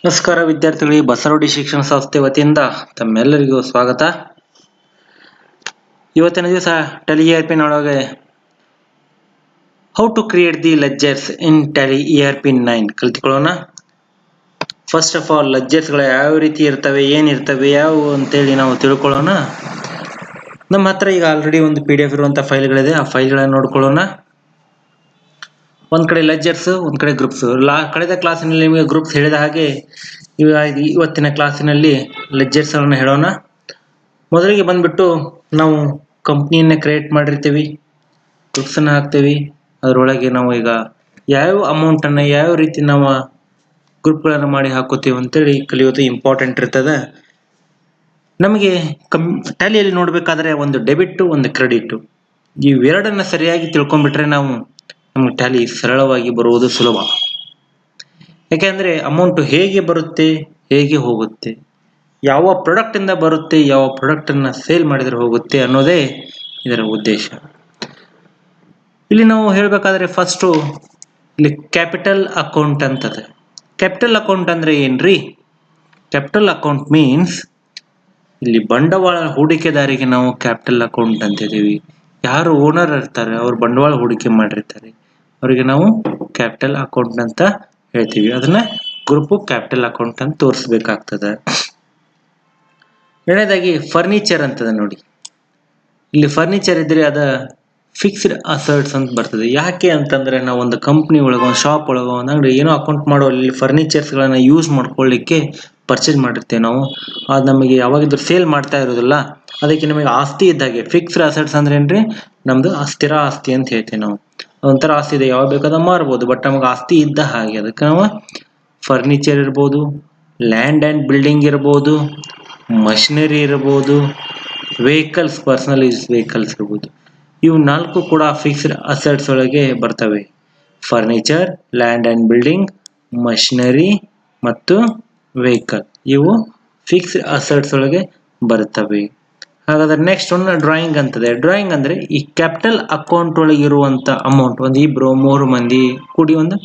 ನಮಸ್ಕಾರ ವಿದ್ಯಾರ್ಥಿಗಳಿಗೆ ಬಸವಡಿ ಶಿಕ್ಷಣ ಸಂಸ್ಥೆ ವತಿಯಿಂದ ತಮ್ಮೆಲ್ಲರಿಗೂ ಸ್ವಾಗತ. ಇವತ್ತಿನ ದಿವಸ ಟ್ಯಾಲಿ ERP ಒಳಗೆ how to create the ledgers in Tally ERP 9 ಕಲಿತುಕೊಳ್ಳೋಣ. ಫಸ್ಟ್ ಆಫ್ ಆಲ್ ಲೆಡ್ಜರ್ಸ್ಗಳು ಯಾವ ರೀತಿ ಇರ್ತವೆ, ಏನಿರ್ತವೆ, ಯಾವುವು ಅಂತೇಳಿ ನಾವು ತಿಳ್ಕೊಳ್ಳೋಣ. ನಮ್ಮ ಹತ್ರ ಈಗ ಆಲ್ರೆಡಿ ಒಂದು PDF ಇರುವಂತಹ ಫೈಲ್ಗಳಿದೆ, ಆ ಫೈಲ್ಗಳನ್ನು ನೋಡ್ಕೊಳ್ಳೋಣ. ಒಂದ್ ಕಡೆ ಲೆಡ್ಜರ್ಸ್, ಒಂದ್ ಕಡೆ ಗ್ರೂಪ್ಸ್. ಕಳೆದ ಕ್ಲಾಸಿನಲ್ಲಿ ನಿಮಗೆ ಗ್ರೂಪ್ಸ್ ಹೇಳಿದ ಹಾಗೆ ಇವತ್ತಿನ ಕ್ಲಾಸಿನಲ್ಲಿ ಲೆಡ್ಜರ್ಸ್ ಅನ್ನು ಹೇಳೋಣ. ಮೊದಲಿಗೆ ಬಂದ್ಬಿಟ್ಟು ನಾವು ಕಂಪ್ನಿಯನ್ನ ಕ್ರಿಯೇಟ್ ಮಾಡಿರ್ತೀವಿ, ಗ್ರೂಪ್ಸ್ ಅನ್ನ ಹಾಕ್ತೀವಿ. ಅದರೊಳಗೆ ನಾವು ಈಗ ಯಾವ ಅಮೌಂಟ್ ಅನ್ನ ಯಾವ ರೀತಿ ನಾವು ಗ್ರೂಪ್ಗಳನ್ನು ಮಾಡಿ ಹಾಕೋತೀವಿ ಅಂತೇಳಿ ಕಲಿಯೋದು ಇಂಪಾರ್ಟೆಂಟ್ ಇರ್ತದೆ. ನಮಗೆ ಟ್ಯಾಲಿಯಲ್ಲಿ ನೋಡ್ಬೇಕಾದ್ರೆ ಒಂದು ಡೆಬಿಟ್, ಒಂದು ಕ್ರೆಡಿಟ್, ಇವೆರಡನ್ನ ಸರಿಯಾಗಿ ತಿಳ್ಕೊಂಡ್ಬಿಟ್ರೆ ನಮ್ಗೆ ಟ್ಯಾಲಿ ಸರಳವಾಗಿ ಬರುವುದು ಸುಲಭ. ಯಾಕೆಂದ್ರೆ ಅಮೌಂಟ್ ಹೇಗೆ ಬರುತ್ತೆ, ಹೇಗೆ ಹೋಗುತ್ತೆ, ಯಾವ ಪ್ರಾಡಕ್ಟ್ ಇಂದ ಬರುತ್ತೆ, ಯಾವ ಪ್ರಾಡಕ್ಟ್ ಅನ್ನ ಸೇಲ್ ಮಾಡಿದ್ರೆ ಹೋಗುತ್ತೆ ಅನ್ನೋದೇ ಇದರ ಉದ್ದೇಶ. ಇಲ್ಲಿ ನಾವು ಹೇಳ್ಬೇಕಾದ್ರೆ ಫಸ್ಟ್ ಇಲ್ಲಿ ಕ್ಯಾಪಿಟಲ್ ಅಕೌಂಟ್ ಅಂತದೆ. ಕ್ಯಾಪಿಟಲ್ ಅಕೌಂಟ್ ಅಂದ್ರೆ ಏನ್ರಿ? ಕ್ಯಾಪಿಟಲ್ ಅಕೌಂಟ್ ಮೀನ್ಸ್ ಇಲ್ಲಿ ಬಂಡವಾಳ ಹೂಡಿಕೆದಾರಿಗೆ ನಾವು ಕ್ಯಾಪಿಟಲ್ ಅಕೌಂಟ್ ಅಂತಿದೀವಿ. ಯಾರು ಓನರ್ ಇರ್ತಾರೆ, ಅವ್ರು ಬಂಡವಾಳ ಹೂಡಿಕೆ ಮಾಡಿರ್ತಾರೆ, ಅವರಿಗೆ ನಾವು ಕ್ಯಾಪಿಟಲ್ ಅಕೌಂಟ್ ಅಂತ ಹೇಳ್ತೀವಿ. ಅದನ್ನ ಗ್ರೂಪ್ ಕ್ಯಾಪಿಟಲ್ ಅಕೌಂಟ್ ಅಂತ ತೋರಿಸ್ಬೇಕಾಗ್ತದೆ. ಎರಡನೇದಾಗಿ ಫರ್ನಿಚರ್ ಅಂತದ ನೋಡಿ. ಇಲ್ಲಿ ಫರ್ನಿಚರ್ ಇದ್ರೆ ಅದ ಫಿಕ್ಸ್ಡ್ ಅಸೆಟ್ಸ್ ಅಂತ ಬರ್ತದೆ. ಯಾಕೆ ಅಂತಂದ್ರೆ ನಾವು ಒಂದು ಕಂಪ್ನಿ ಒಳಗ, ಒಂದು ಶಾಪ್ ಒಳಗ, ಒಂದು ಅಂಗಡಿ ಏನೋ ಅಕೌಂಟ್ ಮಾಡೋ ಇಲ್ಲಿ ಫರ್ನಿಚರ್ಸ್ ಗಳನ್ನ ಯೂಸ್ ಮಾಡ್ಕೊಳ್ಳಿಕ್ಕೆ ಪರ್ಚೇಸ್ ಮಾಡಿರ್ತೇವೆ ನಾವು. ಅದು ನಮಗೆ ಯಾವಾಗಿದ್ರು ಸೇಲ್ ಮಾಡ್ತಾ ಇರೋದಿಲ್ಲ, ಅದಕ್ಕೆ ನಮಗೆ ಆಸ್ತಿ ಇದ್ದಾಗೆ. ಫಿಕ್ಸ್ಡ್ ಅಸೆಟ್ಸ್ ಅಂದ್ರೆ ಏನ್ರಿ? ನಮ್ದು ಸ್ಥಿರ ಆಸ್ತಿ ಅಂತ ಹೇಳ್ತೇವೆ ನಾವು. ಒಂಥರ ಆಸ್ತಿ ಇದೆ, ಯಾವಾಗ ಬೇಕಾದ ಮಾರ್ಬೋದು, ಬಟ್ ನಮಗೆ ಆಸ್ತಿ ಇದ್ದ ಹಾಗೆ. ಅದಕ್ಕೆ ನಾವು ಫರ್ನಿಚರ್ ಇರ್ಬೋದು, ಲ್ಯಾಂಡ್ ಅಂಡ್ ಬಿಲ್ಡಿಂಗ್ ಇರ್ಬೋದು, ಮಷಿನರಿ ಇರ್ಬೋದು, ವೆಹಿಕಲ್ಸ್, ಪರ್ಸನಲ್ ಯೂಸ್ ವೆಹಿಕಲ್ಸ್ ಇರ್ಬೋದು. ಇವು ನಾಲ್ಕು ಕೂಡ ಫಿಕ್ಸ್ಡ್ ಅಸೆಟ್ಸ್ ಒಳಗೆ ಬರ್ತವೆ. Furniture, land and building, machinery ಮತ್ತು ವೆಹಿಕಲ್, ಇವು ಫಿಕ್ಸ್ಡ್ ಅಸೆಟ್ಸ್ ಒಳಗೆ ಬರ್ತವೆ. ಹಾಗಾದ್ರೆ ನೆಕ್ಸ್ಟ್ ಒಂದು ಡ್ರಾಯಿಂಗ್ ಅಂತದೆ. ಡ್ರಾಯಿಂಗ್ ಅಂದ್ರೆ ಈ ಕ್ಯಾಪಿಟಲ್ ಅಕೌಂಟ್ ಒಳಗೆ ಇರುವಂತ ಅಮೌಂಟ್, ಒಂದು ಇಬ್ರು 3 ಮಂದಿ ಕೂಡಿ ಒಂದು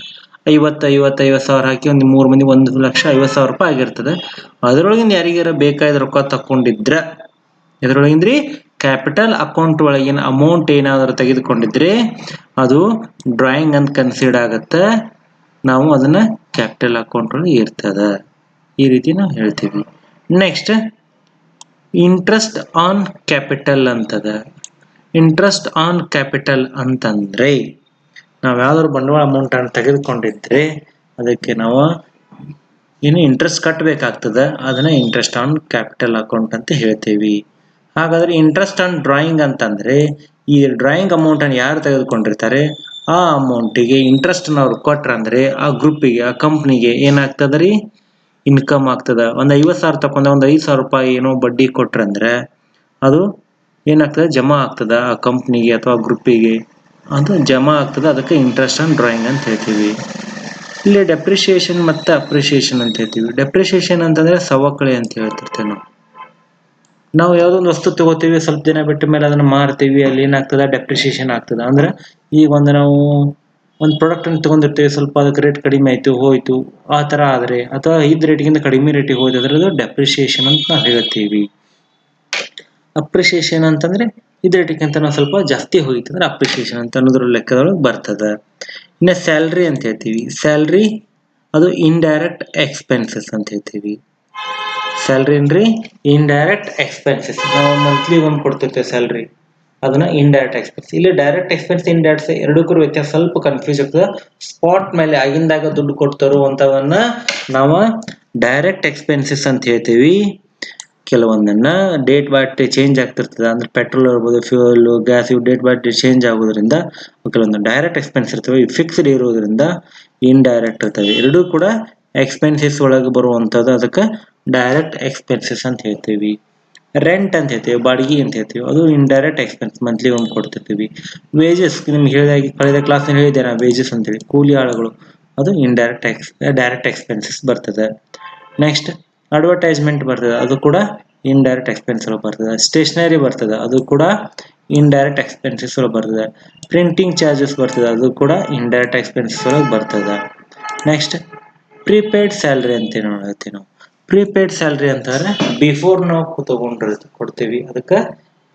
50,000 ಹಾಕಿ ಒಂದು 3 ಮಂದಿ 1,50,000 ರೂಪಾಯಿ ಆಗಿರ್ತದೆ. ಅದರೊಳಗಿಂದ ಯಾರಿಗಾರ ಬೇಕಾದ ರೊಕ್ಕ ತಕೊಂಡಿದ್ರ, ಇದರೊಳಗಿಂದ್ರಿ ಕ್ಯಾಪಿಟಲ್ ಅಕೌಂಟ್ ಒಳಗಿನ ಅಮೌಂಟ್ ಏನಾದರೂ ತೆಗೆದುಕೊಂಡಿದ್ರೆ ಅದು ಡ್ರಾಯಿಂಗ್ ಅಂತ ಕನ್ಸಿಡರ್ ಆಗತ್ತೆ. ನಾವು ಅದನ್ನ ಕ್ಯಾಪಿಟಲ್ ಅಕೌಂಟ್ ಒಳಗೆ ಇರ್ತದ, ಈ ರೀತಿ ನಾವು ಹೇಳ್ತೀವಿ. ನೆಕ್ಸ್ಟ್ ಇಂಟ್ರೆಸ್ಟ್ ಆನ್ ಕ್ಯಾಪಿಟಲ್ ಅಂತದ. ಇಂಟ್ರೆಸ್ಟ್ ಆನ್ ಕ್ಯಾಪಿಟಲ್ ಅಂತಂದ್ರೆ ನಾವು ಯಾವ್ದಾದ್ರು ಬಂಡವಾಳ ಅಮೌಂಟ್ ಅನ್ನು ತೆಗೆದುಕೊಂಡಿದ್ರೆ ಅದಕ್ಕೆ ನಾವು ಏನು ಇಂಟ್ರೆಸ್ಟ್ ಕಟ್ಟಬೇಕಾಗ್ತದೆ, ಅದನ್ನ ಇಂಟ್ರೆಸ್ಟ್ ಆನ್ ಕ್ಯಾಪಿಟಲ್ ಅಕೌಂಟ್ ಅಂತ ಹೇಳ್ತೀವಿ. ಹಾಗಾದ್ರೆ ಇಂಟ್ರೆಸ್ಟ್ ಆನ್ ಡ್ರಾಯಿಂಗ್ ಅಂತಂದ್ರೆ ಈ ಡ್ರಾಯಿಂಗ್ ಅಮೌಂಟ್ ಅನ್ನು ಯಾರು ತೆಗೆದುಕೊಂಡಿರ್ತಾರೆ ಆ ಅಮೌಂಟಿಗೆ ಇಂಟ್ರೆಸ್ಟ್ ಅವ್ರು ಕೊಟ್ರಂದ್ರೆ ಆ ಗ್ರೂಪಿಗೆ, ಆ ಕಂಪ್ನಿಗೆ ಏನಾಗ್ತದ್ರಿ? ಇನ್ಕಮ್ ಆಗ್ತದ. ಒಂದು 50,000 ತಕೊಂಡ ಒಂದು 5,000 ರೂಪಾಯಿ ಏನೋ ಬಡ್ಡಿ ಕೊಟ್ರಂದ್ರೆ ಅದು ಏನಾಗ್ತದೆ? ಜಮಾ ಆಗ್ತದ ಆ ಕಂಪ್ನಿಗೆ ಅಥವಾ ಗ್ರೂಪಿಗೆ, ಅದು ಜಮಾ ಆಗ್ತದೆ. ಅದಕ್ಕೆ ಇಂಟ್ರೆಸ್ಟ್ ಆನ್ ಡ್ರಾಯಿಂಗ್ ಅಂತ ಹೇಳ್ತೀವಿ. ಇಲ್ಲಿ ಡೆಪ್ರಿಸಿಯೇಷನ್ ಮತ್ತೆ ಅಪ್ರಿಸಿಯೇಷನ್ ಅಂತ ಹೇಳ್ತೀವಿ. ಡೆಪ್ರಿಸಿಯೇಷನ್ ಅಂತಂದ್ರೆ ಸವಕಳಿ ಅಂತ ಹೇಳ್ತಿರ್ತೇವೆ ನಾವು ಯಾವ್ದೊಂದು ವಸ್ತು ತಗೋತೀವಿ, ಸ್ವಲ್ಪ ದಿನ ಬಿಟ್ಟ ಮೇಲೆ ಅದನ್ನ ಮಾರ್ತೀವಿ, ಅಲ್ಲಿ ಏನಾಗ್ತದ? ಡೆಪ್ರಿಸಿಯೇಷನ್ ಆಗ್ತದ. ಅಂದ್ರೆ ಈಗ ನಾವು ಒಂದು ಪ್ರಾಡಕ್ಟ್ ಅನ್ನು ತಗೊಂಡಿರ್ತೀವಿ, ಸ್ವಲ್ಪ ಅದಕ್ಕೆ ರೇಟ್ ಕಡಿಮೆ ಆಯ್ತು, ಹೋಯ್ತು, ಆ ತರ ಆದ್ರೆ, ಅಥವಾ ಇದ್ ರೇಟ್ಗಿಂತ ಕಡಿಮೆ ರೇಟಿಗೆ ಹೋಯ್ತು, ಅದ್ರದ್ದು ಡೆಪ್ರಿಸಿಯೇಷನ್ ಅಂತ ನಾವು ಹೇಳ್ತೀವಿ. ಅಪ್ರಿಸಿಯೇಷನ್ ಅಂತಂದ್ರೆ ಇದ್ ರೇಟಿಗಿಂತ ನಾವು ಸ್ವಲ್ಪ ಜಾಸ್ತಿ ಹೋಯ್ತು ಅಂದ್ರೆ ಅಪ್ರಿಸಿಯೇಷನ್ ಅಂತ ಅನ್ನೋದ್ರ ಲೆಕ್ಕದೊಳಗೆ ಬರ್ತದ. ಇನ್ನ ಸ್ಯಾಲ್ರಿ ಅಂತ ಹೇಳ್ತೀವಿ. ಸ್ಯಾಲ್ರಿ ಅದು ಇಂಡೈರೆಕ್ಟ್ ಎಕ್ಸ್ಪೆನ್ಸಸ್ ಅಂತ ಹೇಳ್ತೀವಿ. ಸ್ಯಾಲ್ರಿ ಏನ್ರಿ? Indirect expenses. ನಾವು ಮಂತ್ಲಿ ಒಂದು ಕೊಡ್ತಿರ್ತೇವೆ ಸ್ಯಾಲ್ರಿ, ಅದನ್ನ ಇಂಡೈರೆಕ್ಟ್ ಎಕ್ಸ್ಪೆನ್ಸ್. ಇಲ್ಲಿ ಡೈರೆಕ್ಟ್ ಎಕ್ಸ್ಪೆನ್ಸ್, ಇಂಡೈರೆಕ್ಟ್ ಎರಡಕ್ಕೂ ವ್ಯತ್ಯಾಸ ಸ್ವಲ್ಪ ಕನ್ಫ್ಯೂಸ್ ಆಗ್ತದೆ. ಸ್ಪಾಟ್ ಮೇಲೆ ಆಗಿಂದಾಗ ದುಡ್ಡು ಕೊಟ್ಟು ತರುವಂತವನ್ನ ನಾವು ಡೈರೆಕ್ಟ್ ಎಕ್ಸ್ಪೆನ್ಸಸ್ ಅಂತ ಹೇಳ್ತೀವಿ. ಕೆಲವೊಂದನ್ನ ಡೇಟ್ ಬೈ ಡೇ ಚೇಂಜ್ ಆಗ್ತಿರ್ತದೆ. ಅಂದ್ರೆ ಪೆಟ್ರೋಲ್ ಇರ್ಬೋದು, ಫ್ಯೂಯಲ್, ಗ್ಯಾಸ್, ಇವು ಡೇಟ್ ಬೈ ಡೇ ಚೇಂಜ್ ಆಗೋದ್ರಿಂದ ಕೆಲವೊಂದು ಡೈರೆಕ್ಟ್ ಎಕ್ಸ್ಪೆನ್ಸ್ ಇರ್ತವೆ, ಫಿಕ್ಸ್ಡ್ ಇರೋದ್ರಿಂದ ಇಂಡೈರೆಕ್ಟ್ ಇರ್ತವೆ. ಎರಡೂ ಕೂಡ ಎಕ್ಸ್ಪೆನ್ಸಸ್ ಒಳಗೆ ಬರುವಂತದ್ದು, ಅದಕ್ಕೆ ಡೈರೆಕ್ಟ್ ಎಕ್ಸ್ಪೆನ್ಸಸ್ ಅಂತ ಹೇಳ್ತೀವಿ. ರೆಂಟ್ ಅಂತ ಹೇಳ್ತೀವಿ, ಬಾಡಿಗೆ ಅಂತ ಹೇಳ್ತೀವಿ, ಅದು ಇಂಡೈರೆಕ್ಟ್ ಎಕ್ಸ್ಪೆನ್ಸ್, ಮಂತ್ಲಿ ಒಂದು ಕೊಡ್ತಿರ್ತೀವಿ. ವೇಜಸ್ ನಿಮ್ಗೆ ಹೇಳಿದಾಗಿ ಕಳೆದ ಕ್ಲಾಸ್ ಹೇಳಿದ್ದೆ ನಾ, ವೇಜಸ್ ಅಂತೇಳಿ ಕೂಲಿ ಆಳುಗಳು, ಅದು ಡೈರೆಕ್ಟ್ ಎಕ್ಸ್ಪೆನ್ಸಸ್ ಬರ್ತದೆ. ನೆಕ್ಸ್ಟ್ ಅಡ್ವರ್ಟೈಸ್ಮೆಂಟ್ ಬರ್ತದೆ, ಅದು ಕೂಡ ಇಂಡೈರೆಕ್ಟ್ ಎಕ್ಸ್ಪೆನ್ಸ್ ಬರ್ತದೆ. ಸ್ಟೇಷನರಿ ಬರ್ತದೆ, ಅದು ಕೂಡ ಇಂಡೈರೆಕ್ಟ್ ಎಕ್ಸ್ಪೆನ್ಸಸ್ ಬರ್ತದೆ. ಪ್ರಿಂಟಿಂಗ್ ಚಾರ್ಜಸ್ ಬರ್ತದೆ, ಅದು ಕೂಡ ಇಂಡೈರೆಕ್ಟ್ ಎಕ್ಸ್ಪೆನ್ಸಸ್ ಒಳಗೆ ಬರ್ತದೆ. ನೆಕ್ಸ್ಟ್ ಪ್ರೀಪೇಯ್ಡ್ ಸ್ಯಾಲ್ರಿ ಅಂತ ಹೇಳ್ತೀವಿ ನಾವು. ಪ್ರೀಪೇಯ್ಡ್ ಸ್ಯಾಲ್ರಿ ಅಂತಂದ್ರೆ ಬಿಫೋರ್ ನಾವು ಕೊಡ್ತೀವಿ ಅದಕ್ಕೆ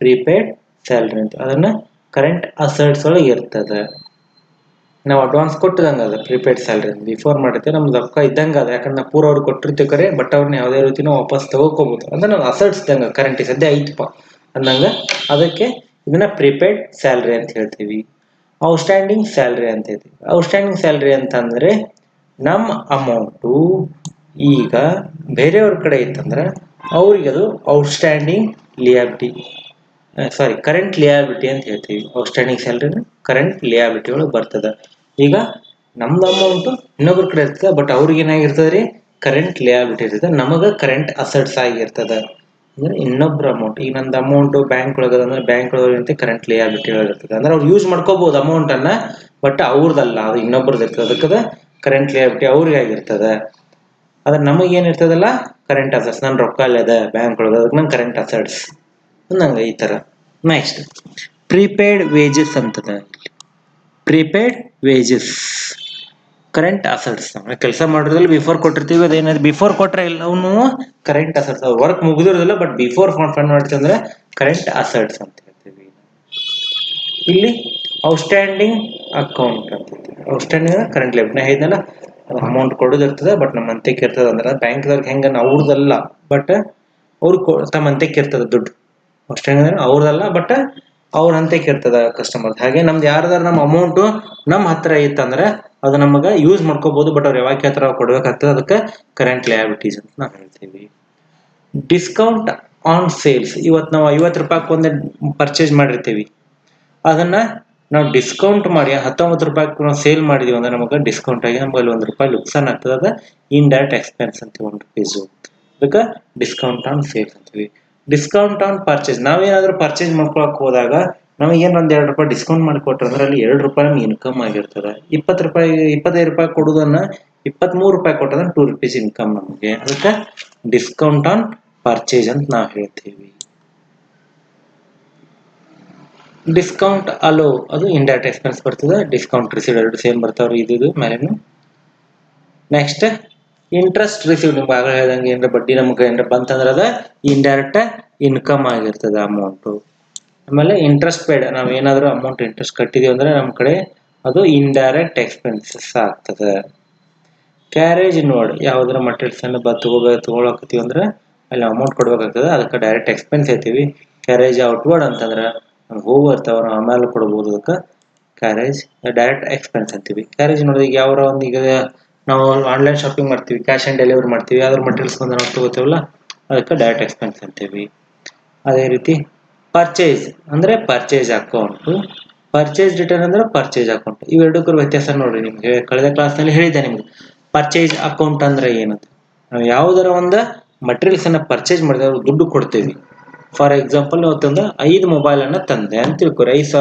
ಪ್ರೀಪೇಯ್ಡ್ ಸ್ಯಾಲ್ರಿ ಅಂತ. ಅದನ್ನ ಕರೆಂಟ್ ಅಸೆಟ್ಸ್ ಒಳಗೆ ಇರ್ತದೆ. ನಾವು ಅಡ್ವಾನ್ಸ್ ಕೊಟ್ಟಿದಂಗೆ ಅದ ಪ್ರೀಪೇಯ್ಡ್ ಸ್ಯಾಲ್ರಿ ಬಿಫೋರ್ ಮಾಡಿರ್ತೀವಿ, ನಮ್ದು ರೊಕ್ಕ ಇದ್ದಂಗೆ ಅದ. ಯಾಕಂದ್ರೆ ನಾವು ಪೂರ ಅವ್ರಿಗೆ ಕೊಟ್ಟಿರ್ತೀವಿ ಕರೆ, ಬಟ್ ಅವ್ರನ್ನ ಯಾವುದೇ ರೀತಿ ನಾವು ವಾಪಸ್ ತಗೋಬಹುದು. ಅಂದ್ರೆ ನಾವು ಅಸೆಟ್ಸ್ ಇದ್ದಂಗೆ ಕರೆಂಟ್ ಸದ್ಯ ಐತಪ್ಪ ಅಂದಂಗ, ಅದಕ್ಕೆ ಇದನ್ನ ಪ್ರೀಪೇಯ್ಡ್ ಸ್ಯಾಲ್ರಿ ಅಂತ ಹೇಳ್ತೀವಿ. ಔಟ್ಸ್ಟ್ಯಾಂಡಿಂಗ್ ಸ್ಯಾಲ್ರಿ ಅಂತ ಹೇಳ್ತೀವಿ. ಔಟ್ಸ್ಟ್ಯಾಂಡಿಂಗ್ ಸ್ಯಾಲ್ರಿ ಅಂತಂದ್ರೆ ನಮ್ಮ ಅಮೌಂಟು ಈಗ ಬೇರೆಯವ್ರ ಕಡೆ ಇತ್ತಂದ್ರೆ ಅವ್ರಿಗೆ ಅದು ಔಟ್ಸ್ಟ್ಯಾಂಡಿಂಗ್ ಲಿಯಾಬಿಲಿಟಿ, ಸಾರಿ ಕರೆಂಟ್ ಲಿಯಾಬಿಲಿಟಿ ಅಂತ ಹೇಳ್ತೀವಿ. ಔಟ್ಸ್ಟ್ಯಾಂಡಿಂಗ್ ಸ್ಯಾಲ್ರಿ ಕರೆಂಟ್ ಲಿಯಾಬಿಲಿಟಿ ಒಳಗೆ ಬರ್ತದ. ಈಗ ನಮ್ದು ಅಮೌಂಟ್ ಇನ್ನೊಬ್ರ ಕಡೆ ಇರ್ತದೆ, ಬಟ್ ಅವ್ರಿಗೆ ಏನಾಗಿರ್ತದೆ ರೀ, ಕರೆಂಟ್ ಲಿಯಾಬಿಲಿಟಿ ಇರ್ತದೆ. ನಮಗೆ ಕರೆಂಟ್ ಅಸೆಟ್ಸ್ ಆಗಿರ್ತದೆ. ಅಂದ್ರೆ ಇನ್ನೊಬ್ರ ಅಮೌಂಟ್, ಈಗ ನಂದು ಅಮೌಂಟ್ ಬ್ಯಾಂಕ್ ಒಳಗದ ಅಂದ್ರೆ ಬ್ಯಾಂಕ್ ಒಳಗೆ ಕರೆಂಟ್ ಲಿಯಾಬಿಲಿಟಿ ಒಳಗಿರ್ತದೆ. ಅಂದ್ರೆ ಅವ್ರು ಯೂಸ್ ಮಾಡ್ಕೋಬಹುದು ಅಮೌಂಟ್ ಅನ್ನ, ಬಟ್ ಅವ್ರದಲ್ಲ, ಅದು ಇನ್ನೊಬ್ರದ್ದು ಇರ್ತದೆ. ಅದಕ್ಕದ ಕರೆಂಟ್ ಲಿಯಾಬಿಲಿಟಿ ಅವ್ರಿಗೆ ಆಗಿರ್ತದೆ. ಅದ್ರ ನಮಗೆ ಏನಿರ್ತದಲ್ಲ ಕರೆಂಟ್ ಅಸೆಟ್ಸ್. ನನ್ನ ರೊಕ್ಕ ಅಲ್ಲದ ಬ್ಯಾಂಕ್ ಒಳಗೆ, ಅದಕ್ಕೆ ನಂಗೆ ಕರೆಂಟ್ ಅಸೆಟ್ಸ್ ನಂಗೆ ಈ ತರ. ನೆಕ್ಸ್ಟ್ ಪ್ರೀಪೇಯ್ಡ್ ವೇಜಸ್ ಅಂತದ. Prepaid wages current assets. ಕೆಲಸ ಮಾಡೋದ್ರಲ್ಲಿ ಬಿಫೋರ್ ಕೊಟ್ಟಿರ್ತೀವಿ, ಅದೇನಾದ್ರು ಬಿಫೋರ್ ಕೊಟ್ರೆ ಇಲ್ಲ ಅವನು ಕರೆಂಟ್ ಅಸೆಟ್ಸ್. ವರ್ಕ್ ಮುಗಿದಿರೋದಿಲ್ಲ ಬಟ್ ಬಿಫೋರ್ ಫಂಡ್ ಮಾಡ್ತೀವಿ ಅಂದ್ರೆ ಕರೆಂಟ್ ಅಸೆಟ್ಸ್ ಅಂತ ಹೇಳ್ತೀವಿ. ಇಲ್ಲಿ ಔಟ್ಸ್ಟ್ಯಾಂಡಿಂಗ್ ಅಕೌಂಟ್ ಅಂತ ಹೇಳ್ತೀವಿ. ಔಟ್ಸ್ಟ್ಯಾಂಡಿಂಗ್ ಕರೆಂಟ್ ಲಿಯಾಬಿಲಿಟಿ ನಾ ಹೇಳಿದ್ನಲ್ಲ, ಅಮೌಂಟ್ ಕೊಡೋದಿರ್ತದೆ ಬಟ್ ನಮ್ಮ ಅಂತ್ಯಕ್ಕೆ ಇರ್ತದೆ. ಅಂದ್ರೆ ಬ್ಯಾಂಕ್ದವ್ರಿಗೆ ಹೆಂಗ ಅವ್ರದಲ್ಲ, ಬಟ್ ಅವ್ರು ತಮ್ಮ ಅಂತ್ಯಕ್ಕೆ ಇರ್ತದೆ ದುಡ್ಡು. ಔಟ್ಸ್ಟ್ಯಾಂಡಿಂಗ್ ಅಂದ್ರೆ ಅವ್ರದಲ್ಲ, ಬಟ್ ಅವ್ರ ಹಂತಕ್ಕೆ ಇರ್ತದ ಕಸ್ಟಮರ್. ಹಾಗೆ ನಮ್ದು ಯಾರ್ದಾರ ನಮ್ಮ ಅಮೌಂಟ್ ನಮ್ಮ ಹತ್ರ ಇತ್ತಂದ್ರೆ ಅದು ನಮಗೆ ಯೂಸ್ ಮಾಡ್ಕೋಬಹುದು, ಬಟ್ ಅವ್ರು ಯಾವಾಗ ಕೇಳ್ತಾರ ಕೊಡ್ಬೇಕಾಗ್ತದೆ. ಅದಕ್ಕೆ ಕರೆಂಟ್ ಲಯಬಿಲಿಟೀಸ್ ಅಂತ ನಾವು ಹೇಳ್ತೀವಿ. Discount on sales. ಇವತ್ತು ನಾವು 50 ರೂಪಾಯಿ ಒಂದು ಪರ್ಚೇಸ್ ಮಾಡಿರ್ತೀವಿ, ಅದನ್ನ ನಾವು ಡಿಸ್ಕೌಂಟ್ ಮಾಡಿ 19 ರೂಪಾಯಿ ನಾವು ಸೇಲ್ ಮಾಡಿದೀವಿ ಅಂದ್ರೆ ನಮಗೆ ಡಿಸ್ಕೌಂಟ್ ಆಗಿ ನಮ್ಗೆ ಅಲ್ಲಿ 1 ರೂಪಾಯಿ ನುಕ್ಸಾನ್ ಆಗ್ತದೆ. ಅದ ಇಂಡೈರೆಕ್ಟ್ ಎಕ್ಸ್ಪೆನ್ಸ್ ಅಂತೀವಿ 1 ರೂಪೀಸು. ಅದಕ್ಕೆ ಡಿಸ್ಕೌಂಟ್ ಆನ್ ಸೇಲ್ಸ್ ಅಂತೀವಿ. Discount on purchase. ನಾವೇನಾದ್ರೂ ಪರ್ಚೇಸ್ ಮಾಡ್ಕೊಳಕ್ ಹೋದಾಗ ನಮಗೆ ಏನು 1-2 ರೂಪಾಯಿ ಡಿಸ್ಕೌಂಟ್ ಮಾಡಿಕೊಟ್ರೆ ಅಂದ್ರೆ ಅಲ್ಲಿ 2 ರೂಪಾಯಿ ನಮ್ಗೆ ಇನ್ಕಮ್ ಆಗಿರ್ತದೆ. 25 ರೂಪಾಯಿ ಕೊಡೋದನ್ನ 23 ರೂಪಾಯಿ ಕೊಟ್ಟರೆ 2 ರೂಪೀಸ್ ಇನ್ಕಮ್ ನಮಗೆ. ಅದಕ್ಕೆ ಡಿಸ್ಕೌಂಟ್ ಆನ್ ಪರ್ಚೇಸ್ ಅಂತ ನಾವು ಹೇಳ್ತೀವಿ. ಡಿಸ್ಕೌಂಟ್ ಅಲೋ ಅದು ಇಂಡೈರೆಕ್ಟ್ ಎಕ್ಸ್ಪೆನ್ಸ್ ಬರ್ತದೆ. ಡಿಸ್ಕೌಂಟ್ ರಿಸೀವ್ಡ್ ಎರಡು ಸೇಮ್ ಬರ್ತಾವ್ರಿ ಇದು ಮೇಲೆನು. Next interest receive. ನಿಮ್ಗೆ ಆಗಲೇ ಹೇಳ್ದಂಗೆ ಏನಾರ ಬಡ್ಡಿ ನಮ್ಗೆ ಏನಾರ ಬಂತಂದ್ರೆ ಅದ ಇಂಡೈರೆಕ್ಟ್ ಇನ್ಕಮ್ ಆಗಿರ್ತದೆ ಅಮೌಂಟು. ಆಮೇಲೆ ಇಂಟ್ರೆಸ್ಟ್ ಪೇಡ್. ನಾವು ಏನಾದರೂ ಅಮೌಂಟ್ ಇಂಟ್ರೆಸ್ಟ್ ಕಟ್ಟಿದೀವಿ ಅಂದ್ರೆ ನಮ್ಮ ಕಡೆ ಅದು ಇಂಡೈರೆಕ್ಟ್ ಎಕ್ಸ್ಪೆನ್ಸಸ್ ಆಗ್ತದೆ. Carriage inward. ಯಾವ್ದಾರ ಮಟೀರಿಯಲ್ಸ್ ಅನ್ನು ತಗೊಳಕತ್ತೀವಿ ಅಂದ್ರೆ ಅಲ್ಲಿ ಅಮೌಂಟ್ ಕೊಡ್ಬೇಕಾಗ್ತದೆ, ಅದಕ್ಕೆ ಡೈರೆಕ್ಟ್ ಎಕ್ಸ್ಪೆನ್ಸ್ ಹೇಳ್ತೀವಿ. ಕ್ಯಾರೇಜ್ ಔಟ್ವರ್ಡ್ ಅಂತಂದ್ರೆ ನಮ್ಗೆ ಹೋಗು ಇರ್ತಾವ, ನಾವು ಆಮೇಲೆ ಕೊಡ್ಬೋದು, ಅದಕ್ಕೆ ಕ್ಯಾರೇಜ್ ಡೈರೆಕ್ಟ್ ಎಕ್ಸ್ಪೆನ್ಸ್ ಅಂತೀವಿ. ಕ್ಯಾರೇಜ್ ನೋಡಿ, ಈಗ ಯಾವ ಒಂದು ಈಗ ನಾವು ಆನ್ಲೈನ್ ಶಾಪಿಂಗ್ ಮಾಡ್ತೀವಿ, ಕ್ಯಾಶ್ ಆನ್ ಡೆಲಿವರಿ ಮಾಡ್ತೀವಿ, ಯಾವ್ದಾದ್ರು ಮಟೀರಿಯಲ್ಸ್ ಬಂದು ನಾವು ತಗೋತೀವಲ್ಲ ಅದಕ್ಕೆ ಡೈರೆಕ್ಟ್ ಎಕ್ಸ್ಪೆನ್ಸ್ ಅಂತೀವಿ. ಅದೇ ರೀತಿ ಪರ್ಚೇಸ್ ಅಂದ್ರೆ ಪರ್ಚೇಸ್ ಅಕೌಂಟು, ಪರ್ಚೇಸ್ ರಿಟರ್ನ್ ಅಂದ್ರೆ ಪರ್ಚೇಸ್ ಅಕೌಂಟ್. ಇವೆರಡಕ್ಕೂ ವ್ಯತ್ಯಾಸ ನೋಡ್ರಿ. ನಿಮ್ಗೆ ಕಳೆದ ಕ್ಲಾಸ್ನಲ್ಲಿ ಹೇಳಿದ್ದೆ ನಿಮ್ಗೆ ಪರ್ಚೇಸ್ ಅಕೌಂಟ್ ಅಂದ್ರೆ ಏನಂತ. ನಾವು ಯಾವುದರ ಒಂದು ಮಟೀರಿಯಲ್ಸ್ ಅನ್ನ ಪರ್ಚೇಸ್ ಮಾಡಿದ್ರೆ ಅವ್ರು ದುಡ್ಡು ಕೊಡ್ತೇವಿ. ಫಾರ್ ಎಕ್ಸಾಂಪಲ್ ಇವತ್ತೊಂದು 5 ಮೊಬೈಲ್ ಅನ್ನ ತಂದೆ ಅಂತ ತಿಳ್ಕೊರಿ.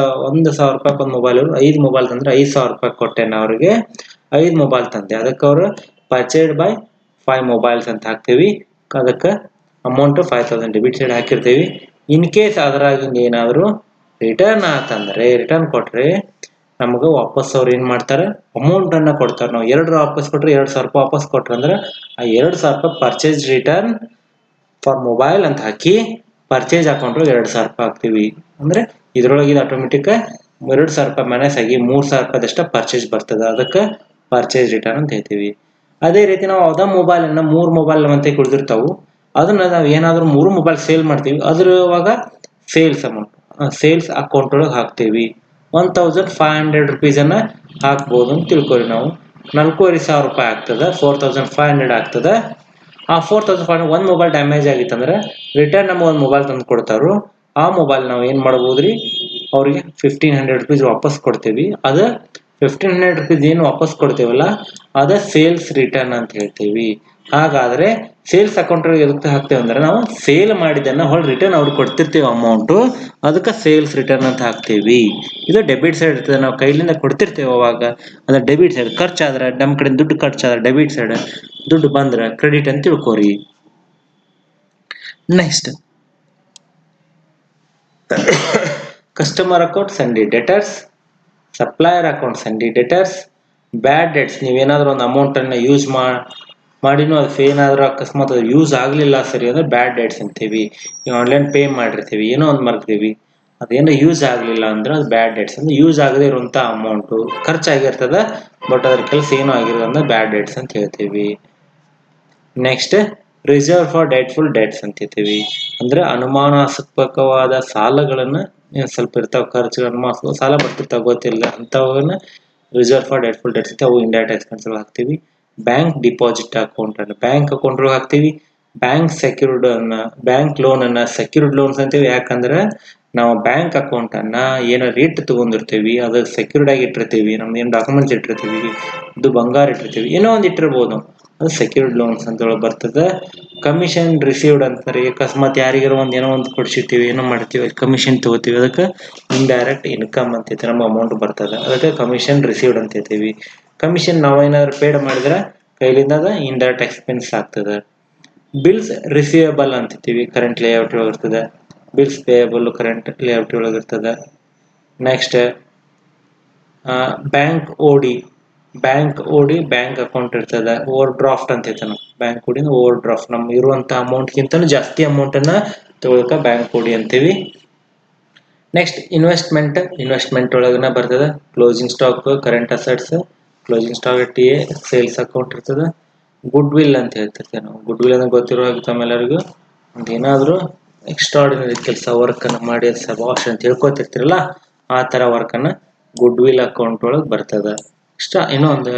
1,000 ರೂಪಾಯಿ ಒಂದು ಮೊಬೈಲ್, 5 ಮೊಬೈಲ್ ತಂದ್ರೆ 5,000 ರೂಪಾಯಿ ಕೊಟ್ಟೆ ನಾ ಅವ್ರಿಗೆ. 5 ಮೊಬೈಲ್ ತಂದೆ, ಅದಕ್ಕೆ ಅವರು ಪರ್ಚೇಸ್ಡ್ ಬೈ 5 ಮೊಬೈಲ್ಸ್ ಅಂತ ಹಾಕ್ತೀವಿ. ಅದಕ್ಕೆ ಅಮೌಂಟ್ 5,000 ಡೆಬಿಟ್ ಸೈಡ್ ಹಾಕಿರ್ತೀವಿ. ಇನ್ ಕೇಸ್ ಅದರಾಗಿಂದ ಏನಾದರೂ ರಿಟರ್ನ್ ಆತಂದ್ರೆ, ರಿಟರ್ನ್ ಕೊಟ್ರೆ ನಮ್ಗೆ ವಾಪಸ್ ಅವ್ರು ಏನ್ ಮಾಡ್ತಾರೆ, ಅಮೌಂಟ್ ಅನ್ನ ಕೊಡ್ತಾರೆ. ನಾವು 2 ವಾಪಸ್ ಕೊಟ್ರೆ 2,000 ರೂಪಾಯಿ ವಾಪಸ್ ಕೊಟ್ರೆ ಅಂದ್ರೆ ಆ 2,000 ರೂಪಾಯಿ ಪರ್ಚೇಸ್ ರಿಟರ್ನ್ ಫಾರ್ ಮೊಬೈಲ್ ಅಂತ ಹಾಕಿ ಪರ್ಚೇಸ್ ಅಕೌಂಟ್ 2,000 ರೂಪಾಯಿ ಹಾಕ್ತೀವಿ. ಅಂದ್ರೆ ಇದ್ರೊಳಗೆ ಆಟೋಮೆಟಿಕ್ 2,000 ರೂಪಾಯಿ ಮೈನಸ್ ಆಗಿ 3,000 ರೂಪಾಯಿದಷ್ಟ ಪರ್ಚೇಸ್ ಬರ್ತದೆ. ಅದಕ್ಕೆ ಪರ್ಚೇಸ್ ರಿಟರ್ನ್ ಅಂತ ಹೇಳ್ತೀವಿ. ಅದೇ ರೀತಿ ನಾವು ಅದ ಮೊಬೈಲ್ ಅನ್ನ 3 ಮೊಬೈಲ್ ಮತ್ತೆ ಕುಳಿದಿರ್ತಾವು, ಅದನ್ನ ನಾವು ಏನಾದ್ರೂ 3 ಮೊಬೈಲ್ ಸೇಲ್ ಮಾಡ್ತೀವಿ, ಅದ್ರವಾಗ ಸೇಲ್ಸ್ ಅಮೌಂಟ್ ಸೇಲ್ಸ್ ಅಕೌಂಟ್ ಒಳಗೆ ಹಾಕ್ತೀವಿ. 1,500 ರುಪೀಸ್ ಅನ್ನ ಹಾಕ್ಬೋದು ಅಂತ ತಿಳ್ಕೊರಿ. ನಾವು 4,500 ರೂಪಾಯಿ ಆಗ್ತದೆ, 4,500 ಆಗ್ತದೆ. ಆ 4,500 ಒಂದು ಮೊಬೈಲ್ ಡ್ಯಾಮೇಜ್ ಆಗಿತ್ತಂದ್ರೆ ರಿಟರ್ನ್ ನಮ್ಗೆ ಒಂದು ಮೊಬೈಲ್ ತಂದು ಕೊಡ್ತಾರು. ಆ ಮೊಬೈಲ್ ನಾವು ಏನ್ ಮಾಡ್ಬೋದ್ರಿ, ಅವ್ರಿಗೆ 1,500 ರುಪೀಸ್ ವಾಪಸ್ ಕೊಡ್ತೀವಿ. ಅದ 1,500 ರುಪೀಸ್ ಏನು ವಾಪಸ್ ಕೊಡ್ತೀವಲ್ಲ ಅದ ಸೇಲ್ಸ್ ರಿಟರ್ನ್ ಅಂತ ಹೇಳ್ತೀವಿ. ಹಾಗಾದ್ರೆ ಸೇಲ್ಸ್ ಅಕೌಂಟ್ ಎದಕ್ಕೆ ಹಾಕ್ತೇವೆ ಅಂದ್ರೆ ನಾವು ಸೇಲ್ ಮಾಡಿದ್ದನ್ನ ಹೊಳ್ಳಿ ರಿಟರ್ನ್ ಅವ್ರಿಗೆ ಕೊಡ್ತಿರ್ತೀವಿ ಅಮೌಂಟ್, ಅದಕ್ಕೆ ಸೇಲ್ಸ್ ರಿಟರ್ನ್ ಅಂತ ಹಾಕ್ತೀವಿ. ಇದು ಡೆಬಿಟ್ ಸೈಡ್ ಇರ್ತದೆ, ನಾವು ಕೈಲಿಂದ ಕೊಡ್ತಿರ್ತೇವೆ ಅವಾಗ ಅದ ಡೆಬಿಟ್ ಸೈಡ್. ಖರ್ಚಾದ್ರೆ ನಮ್ಮ ಕಡೆ ದುಡ್ಡು ಖರ್ಚಾದ್ರೆ ಡೆಬಿಟ್ ಸೈಡ್, ದುಡ್ಡು ಬಂದ್ರೆ ಕ್ರೆಡಿಟ್ ಅಂತ ತಿಳ್ಕೊರಿ. Next customer account sundry debtors, supplier account sundry debtors, bad debts, ನೀವೇನಾದ್ರೂ ಒಂದು ಅಮೌಂಟನ್ನು ಯೂಸ್ ಮಾಡಿನೂ ಅದು ಏನಾದರೂ ಅಕಸ್ಮಾತ್ ಅದು ಯೂಸ್ ಆಗಲಿಲ್ಲ ಸರಿ ಅಂದ್ರೆ ಬ್ಯಾಡ್ ಡೆಟ್ಸ್ ಅಂತೀವಿ. ನೀವು ಆನ್ಲೈನ್ ಪೇ ಮಾಡಿರ್ತೀವಿ, ಏನೋ ಒಂದು ಮರ್ತೀವಿ, ಅದೇನೋ ಯೂಸ್ ಆಗಲಿಲ್ಲ ಅಂದ್ರೆ ಅದು ಬ್ಯಾಡ್ ಡೆಟ್ಸ್ ಅಂದ್ರೆ ಯೂಸ್ ಆಗದೇ ಇರುವಂಥ ಅಮೌಂಟು ಖರ್ಚಾಗಿರ್ತದ, ಬಟ್ ಅದ್ರ ಕೆಲಸ ಏನೂ ಆಗಿರೋದು ಅಂದ್ರೆ ಬ್ಯಾಡ್ ಡೆಟ್ಸ್ ಅಂತ ಹೇಳ್ತೀವಿ. ನೆಕ್ಸ್ಟ್ ರಿಸರ್ವ್ ಫಾರ್ ಡೇಟ್ಫುಲ್ ಡೆಟ್ಸ್ ಅಂತ ಹೇಳ್ತೀವಿ. ಅಂದ್ರೆ ಅನುಮಾನಾಸ್ಪದವಾದ ಸಾಲಗಳನ್ನ ಸ್ವಲ್ಪ ಇರ್ತಾವ, ಖರ್ಚುಗಳು ಅನುಮಾನಾಸ್ಪದ ಸಾಲ ಬರ್ತಿರ್ತಾವ ಗೊತ್ತಿಲ್ಲ ಅಂಥವನ್ನ ರಿಸರ್ವ್ ಫಾರ್ ಡೇಟ್ಫುಲ್ ಡೆಟ್ಸ್ ಅಂತ, ಅವು ಇಂಡೈರೆಕ್ಟ್ ಎಕ್ಸ್ಪೆನ್ಸ್ ಹಾಕ್ತೀವಿ. ಬ್ಯಾಂಕ್ ಡಿಪಾಸಿಟ್ ಅಕೌಂಟ್ ಅನ್ನು ಬ್ಯಾಂಕ್ ಅಕೌಂಟ್ ಹಾಕ್ತೀವಿ. ಬ್ಯಾಂಕ್ ಲೋನ್ ಅನ್ನ ಸೆಕ್ಯೂರ್ಡ್ ಲೋನ್ಸ್ ಅಂತೀವಿ. ಯಾಕಂದ್ರೆ ನಾವು ಬ್ಯಾಂಕ್ ಅಕೌಂಟ್ ಅನ್ನ ಏನೋ ರೇಟ್ ತಗೊಂಡಿರ್ತೀವಿ, ಅದು ಸೆಕ್ಯೂರ್ಡ್ ಆಗಿ ಇಟ್ಟಿರ್ತೀವಿ, ನಮ್ದು ಏನು ಡಾಕ್ಯುಮೆಂಟ್ಸ್ ಇಟ್ಟಿರ್ತೀವಿ, ಇದು ಬಂಗಾರ ಇಟ್ಟಿರ್ತೀವಿ, ಏನೋ ಒಂದು ಇಟ್ಟಿರ್ಬೋದು, ಅದು ಸೆಕ್ಯೂರ್ಡ್ ಲೋನ್ಸ್ ಅಂತ ಬರ್ತದೆ. ಕಮಿಷನ್ ರಿಸೀವ್ಡ್ ಅಂತಾರೆ, ಅಕಸ್ಮಾತ್ ಯಾರಿಗಾರ ಏನೋ ಒಂದು ಕೊಡ್ಸಿರ್ತೀವಿ, ಏನೋ ಮಾಡ್ತೀವಿ, ಕಮಿಷನ್ ತಗೋತೀವಿ, ಅದಕ್ಕೆ ಇಂಡೈರೆಕ್ಟ್ ಇನ್ಕಮ್ ಅಂತೈತಿ, ನಮ್ಮ ಅಮೌಂಟ್ ಬರ್ತದೆ, ಅದಕ್ಕೆ ಕಮಿಷನ್ ರಿಸೀವ್ಡ್ ಅಂತ ಹೇಳ್ತೀವಿ. ಕಮಿಷನ್ ನಾವೇನಾದ್ರು ಪೇಡ್ ಮಾಡಿದ್ರೆ ಕೈಲಿಂದ ಇಂಡೈರೆಕ್ಟ್ ಎಕ್ಸ್ಪೆನ್ಸ್ ಆಗ್ತದೆ. ಬಿಲ್ಸ್ ರಿಸೀವಬಲ್ ಅಂತೀವಿ, ಕರೆಂಟ್ ಲೇಔಟ್ ಇರ್ತದೆ. ಬಿಲ್ಸ್ ಪೇಯಬಲ್ ಕರೆಂಟ್ ಲೇಔಟ್ ಇರ್ತದೆ. ನೆಕ್ಸ್ಟ್ ಬ್ಯಾಂಕ್ ಓಡಿ ಬ್ಯಾಂಕ್ ಅಕೌಂಟ್ ಇರ್ತದೆ. ಓವರ್ ಡ್ರಾಫ್ಟ್ ಅಂತ ಹೇಳ್ತಾನೆ, ಬ್ಯಾಂಕ್ ಓಡಿ ಓವರ್ ಡ್ರಾಫ್ಟ್, ನಮ್ಗೆ ಇರುವಂತ ಅಮೌಂಟ್ಗಿಂತ ಜಾಸ್ತಿ ಅಮೌಂಟನ್ನು ತಗೊಳಕ ಬ್ಯಾಂಕ್ ಓಡಿ ಅಂತೀವಿ. ನೆಕ್ಸ್ಟ್ ಇನ್ವೆಸ್ಟ್ಮೆಂಟ್ ಒಳಗನ ಬರ್ತದೆ. Closing stock, current assets, closing stock T A, sales account ಇರ್ತದೆ. ಗುಡ್ ವಿಲ್ ಅಂತ ಹೇಳ್ತಿರ್ತೇವೆ ನಾವು. ಗುಡ್ ವಿಲ್ ಅಂದ್ರೆ ಗೊತ್ತಿರೋ ತಮ್ಮೆಲ್ಲರಿಗೂ, ಒಂದು ಏನಾದರೂ ಎಕ್ಸ್ಟ್ರಾರ್ಡಿನರಿ ಕೆಲಸ ವರ್ಕನ್ನು ಮಾಡಿ ಸಬಾಷ್ ಅಂತ ಹೇಳ್ಕೊತಿರ್ತಿರಲ್ಲ, ಆ ಥರ ವರ್ಕನ್ನು ಗುಡ್ ವಿಲ್ ಅಕೌಂಟ್ ಒಳಗೆ ಬರ್ತದೆ. ಏನೋ ಒಂದು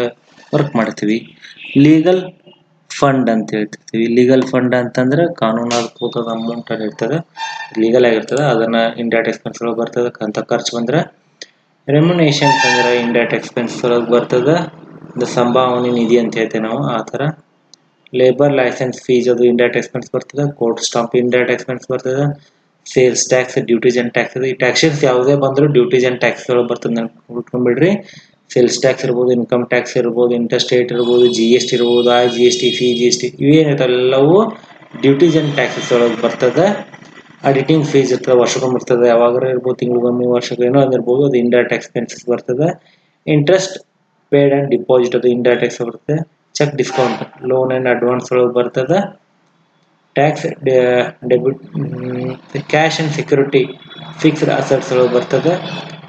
ವರ್ಕ್ ಮಾಡ್ತೀವಿ. ಲೀಗಲ್ ಫಂಡ್ ಅಂತ ಹೇಳ್ತಿರ್ತೀವಿ. ಲೀಗಲ್ ಫಂಡ್ ಅಂತಂದ್ರೆ ಕಾನೂನಾತ್ಮಕ ಅಮೌಂಟ್ ಅಲ್ಲಿ ಇರ್ತದೆ, ಲೀಗಲ್ ಆಗಿರ್ತದೆ, ಅದನ್ನ ಇಂಡೈರೆಕ್ಟ್ ಎಕ್ಸ್ಪೆನ್ಸ್ ಒಳಗೆ ಬರ್ತದೆ ಅಂತ ಖರ್ಚು ಬಂದ್ರೆ. ರೆಮ್ಯುನೇಷನ್ಸ್ ಅಂದ್ರೆ ಇಂಡೈರೆಕ್ಟ್ ಎಕ್ಸ್ಪೆನ್ಸ್ ಒಳಗೆ ಬರ್ತದೆ, ಇದು ಸಂಭಾವನೆ ನಿಧಿ ಅಂತ ಹೇಳ್ತೇವೆ ನಾವು, ಆ ಥರ. ಲೇಬರ್ ಲೈಸೆನ್ಸ್ ಫೀಸ್ ಅದು ಇಂಡೈರೆಕ್ಟ್ ಎಕ್ಸ್ಪೆನ್ಸ್ ಬರ್ತದೆ. ಕೋರ್ಟ್ ಸ್ಟಾಂಪ್ ಇಂಡೈರೆಕ್ಟ್ ಎಕ್ಸ್ಪೆನ್ಸ್ ಬರ್ತದೆ. Sales tax, duties and tax, ಈ ಟ್ಯಾಕ್ಸಸ್ ಯಾವುದೇ ಬಂದರೂ ಡ್ಯೂಟೀಸ್ ಅಂಡ್ ಟ್ಯಾಕ್ಸ್ ಒಳಗೆ ಬರ್ತದೆ, ಉಳ್ಕೊಂಡ್ಬಿಡ್ರಿ. ಸೇಲ್ಸ್ ಟ್ಯಾಕ್ಸ್ ಇರ್ಬೋದು, ಇನ್ಕಮ್ ಟ್ಯಾಕ್ಸ್ ಇರ್ಬೋದು, ಇಂಟರ್ಸ್ಟೇಟ್ ಇರ್ಬೋದು, GST ಇರ್ಬೋದು, GST, ಫೀ GST, ಇವೇನಿರ್ತವೆಲ್ಲವೂ ಡ್ಯೂಟೀಸ್ ಅಂಡ್ ಟ್ಯಾಕ್ಸಸ್ ಒಳಗೆ ಬರ್ತದೆ. ಆಡಿಟಿಂಗ್ ಫೀಸ್ ಇರ್ತದೆ, ವರ್ಷಕ್ಕೊಮ್ಮೆ ಇರ್ತದೆ, ಯಾವಾಗಾರ ಇರ್ಬೋದು, ತಿಂಗಳಿಗೊಮ್ಮೆ, ವರ್ಷಕ್ಕೆ ಏನೋ ಆಗಿರ್ಬೋದು, ಅದು ಇಂಡೈರೆಕ್ಟ್ ಎಕ್ಸ್ಪೆನ್ಸಸ್ ಬರ್ತದೆ. ಇಂಟ್ರೆಸ್ಟ್ ಪೇಡ್ ಅಂಡ್ ಡಿಪಾಸಿಟ್, ಅದು ಇಂಡೈರೆಕ್ಟ್ ಎಕ್ಸ್ ಬರ್ತದೆ. Cheque discount, loan and advance ಒಳಗೆ ಬರ್ತದೆ. Tax debit, cash and security, fixed assets ಒಳಗೆ ಬರ್ತದೆ.